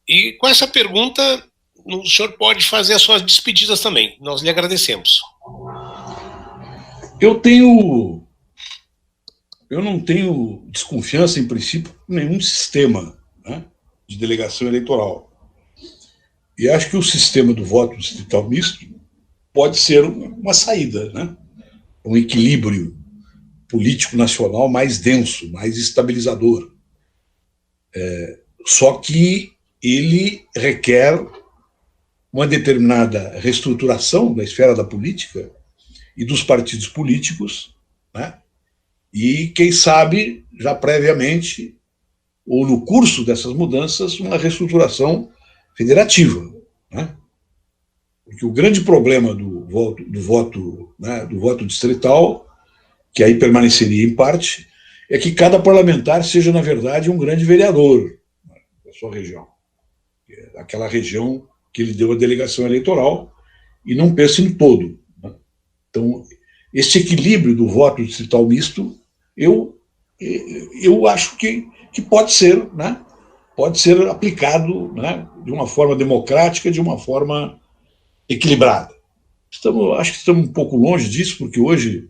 E com essa pergunta, o senhor pode fazer as suas despedidas também. Nós lhe agradecemos. Eu não tenho desconfiança, em princípio, em nenhum sistema, né, de delegação eleitoral. E acho que o sistema do voto distrital misto pode ser uma saída, né? Um equilíbrio político nacional mais denso, mais estabilizador. Só que ele requer uma determinada reestruturação da esfera da política e dos partidos políticos, né? E, quem sabe, já previamente, ou no curso dessas mudanças, uma reestruturação federativa, né? Porque o grande problema do voto distrital, que aí permaneceria em parte, é que cada parlamentar seja, na verdade, um grande vereador da sua região, aquela região que ele deu a delegação eleitoral, e não pense no todo, né? Então, esse equilíbrio do voto distrital misto, eu acho que pode ser, né? Pode ser aplicado, né, de uma forma democrática, de uma forma equilibrada. Acho que estamos um pouco longe disso, porque hoje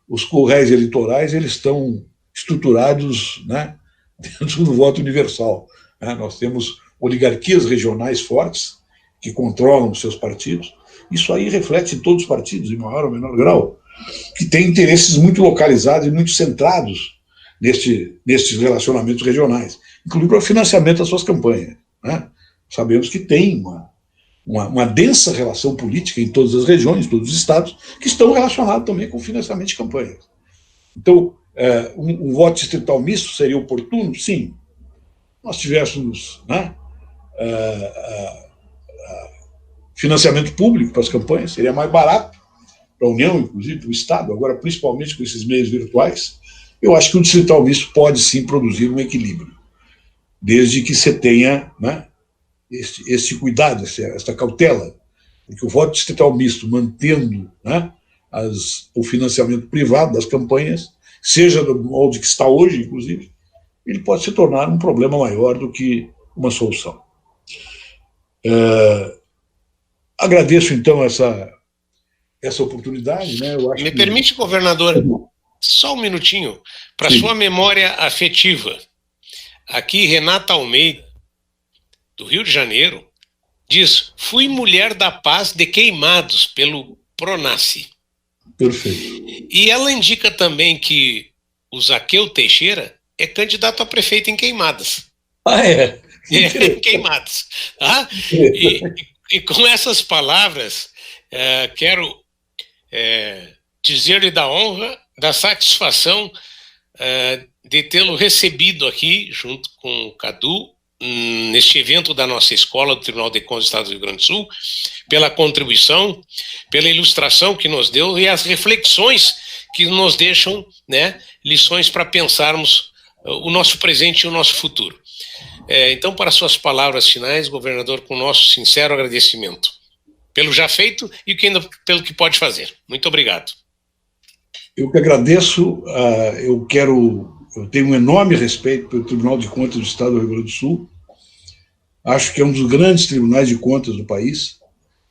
os currais eleitorais eles estão estruturados, né, dentro do voto universal, né? Nós temos oligarquias regionais fortes que controlam os seus partidos. Isso aí reflete em todos os partidos, em maior ou menor grau, que têm interesses muito localizados e muito centrados nestes relacionamentos regionais, inclusive para o financiamento das suas campanhas, né? Sabemos que tem uma densa relação política em todas as regiões, em todos os estados, que estão relacionados também com o financiamento de campanhas. Então, um voto distrital misto seria oportuno? Sim. Nós tivéssemos, né, financiamento público para as campanhas, seria mais barato para a União, inclusive para o Estado, agora principalmente com esses meios virtuais. Eu acho que o distrital misto pode sim produzir um equilíbrio, desde que você tenha, né, esse cuidado, essa cautela, porque o voto distrital misto, mantendo, né, o financiamento privado das campanhas, seja do molde que está hoje, inclusive, ele pode se tornar um problema maior do que uma solução. Agradeço, então, essa oportunidade, né? Eu acho permite, governador, só um minutinho, para sua memória afetiva. Aqui, Renata Almeida, do Rio de Janeiro, diz: fui mulher da paz de Queimados pelo Pronace. Perfeito. E ela indica também que o Zaqueu Teixeira é candidato a prefeito em Queimadas. Em Queimadas. Tá? E com essas palavras, quero dizer-lhe da honra, da satisfação de tê-lo recebido aqui, junto com o Cadu, neste evento da nossa escola do Tribunal de Contas do Estado do Rio Grande do Sul, pela contribuição, pela ilustração que nos deu e as reflexões que nos deixam, né, lições para pensarmos o nosso presente e o nosso futuro. Então, para suas palavras finais, governador, com o nosso sincero agradecimento pelo já feito e pelo que pode fazer. Muito obrigado. Eu que agradeço. Eu tenho um enorme respeito pelo Tribunal de Contas do Estado do Rio Grande do Sul. Acho que é um dos grandes tribunais de contas do país.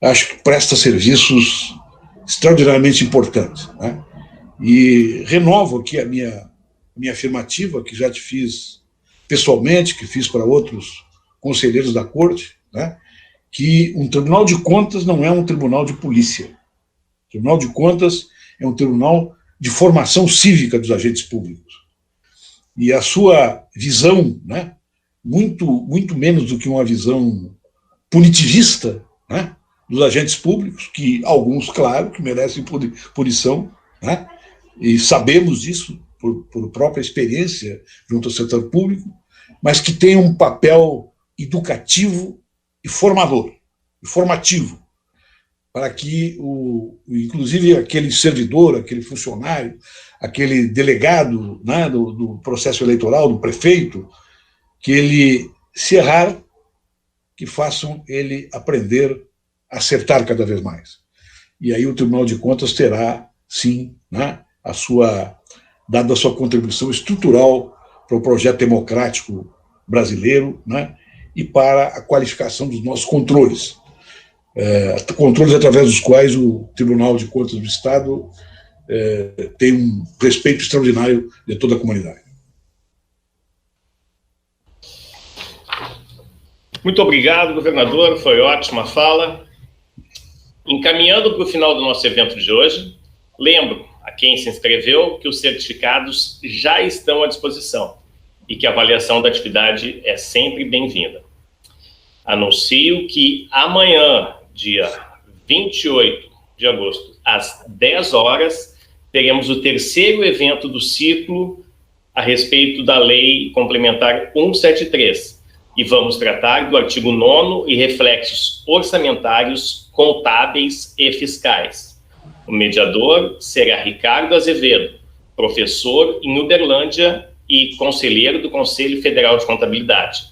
Acho que presta serviços extraordinariamente importantes, né? E renovo aqui a minha afirmativa, que já te fiz pessoalmente, que fiz para outros conselheiros da Corte, né? Que um Tribunal de Contas não é um tribunal de polícia. O Tribunal de Contas é um tribunal de formação cívica dos agentes públicos. E a sua visão, né, muito menos do que uma visão punitivista, né, dos agentes públicos, que alguns, claro, que merecem punição, né, e sabemos disso por própria experiência junto ao setor público, mas que tem um papel educativo e formador, e formativo, para que, inclusive, aquele servidor, aquele funcionário, aquele delegado, né, do processo eleitoral, do prefeito, que ele, se errar, que façam ele aprender a acertar cada vez mais. E aí o Tribunal de Contas terá, sim, né, dado a sua contribuição estrutural para o projeto democrático brasileiro, né, e para a qualificação dos nossos controles. Controles através dos quais o Tribunal de Contas do Estado tem um respeito extraordinário de toda a comunidade. Muito obrigado, governador, foi ótima fala. Encaminhando para o final do nosso evento de hoje, lembro a quem se inscreveu que os certificados já estão à disposição e que a avaliação da atividade é sempre bem-vinda. Anuncio que amanhã, dia 28 de agosto, às 10 horas, teremos o terceiro evento do ciclo a respeito da Lei Complementar 173, e vamos tratar do artigo 9º e reflexos orçamentários, contábeis e fiscais. O mediador será Ricardo Azevedo, professor em Uberlândia e conselheiro do Conselho Federal de Contabilidade.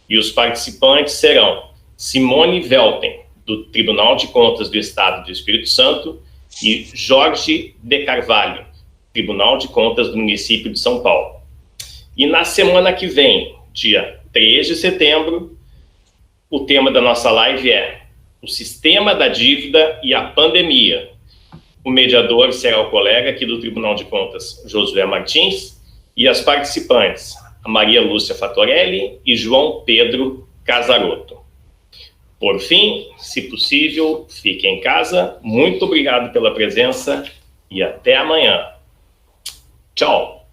E os participantes serão Simone Velten, do Tribunal de Contas do Estado do Espírito Santo, e Jorge de Carvalho, Tribunal de Contas do Município de São Paulo. E na semana que vem, dia 3 de setembro, o tema da nossa live é o sistema da dívida e a pandemia. O mediador será o colega aqui do Tribunal de Contas, Josué Martins, e as participantes, a Maria Lúcia Fatorelli e João Pedro Casarotto. Por fim, se possível, fique em casa. Muito obrigado pela presença e até amanhã. Tchau!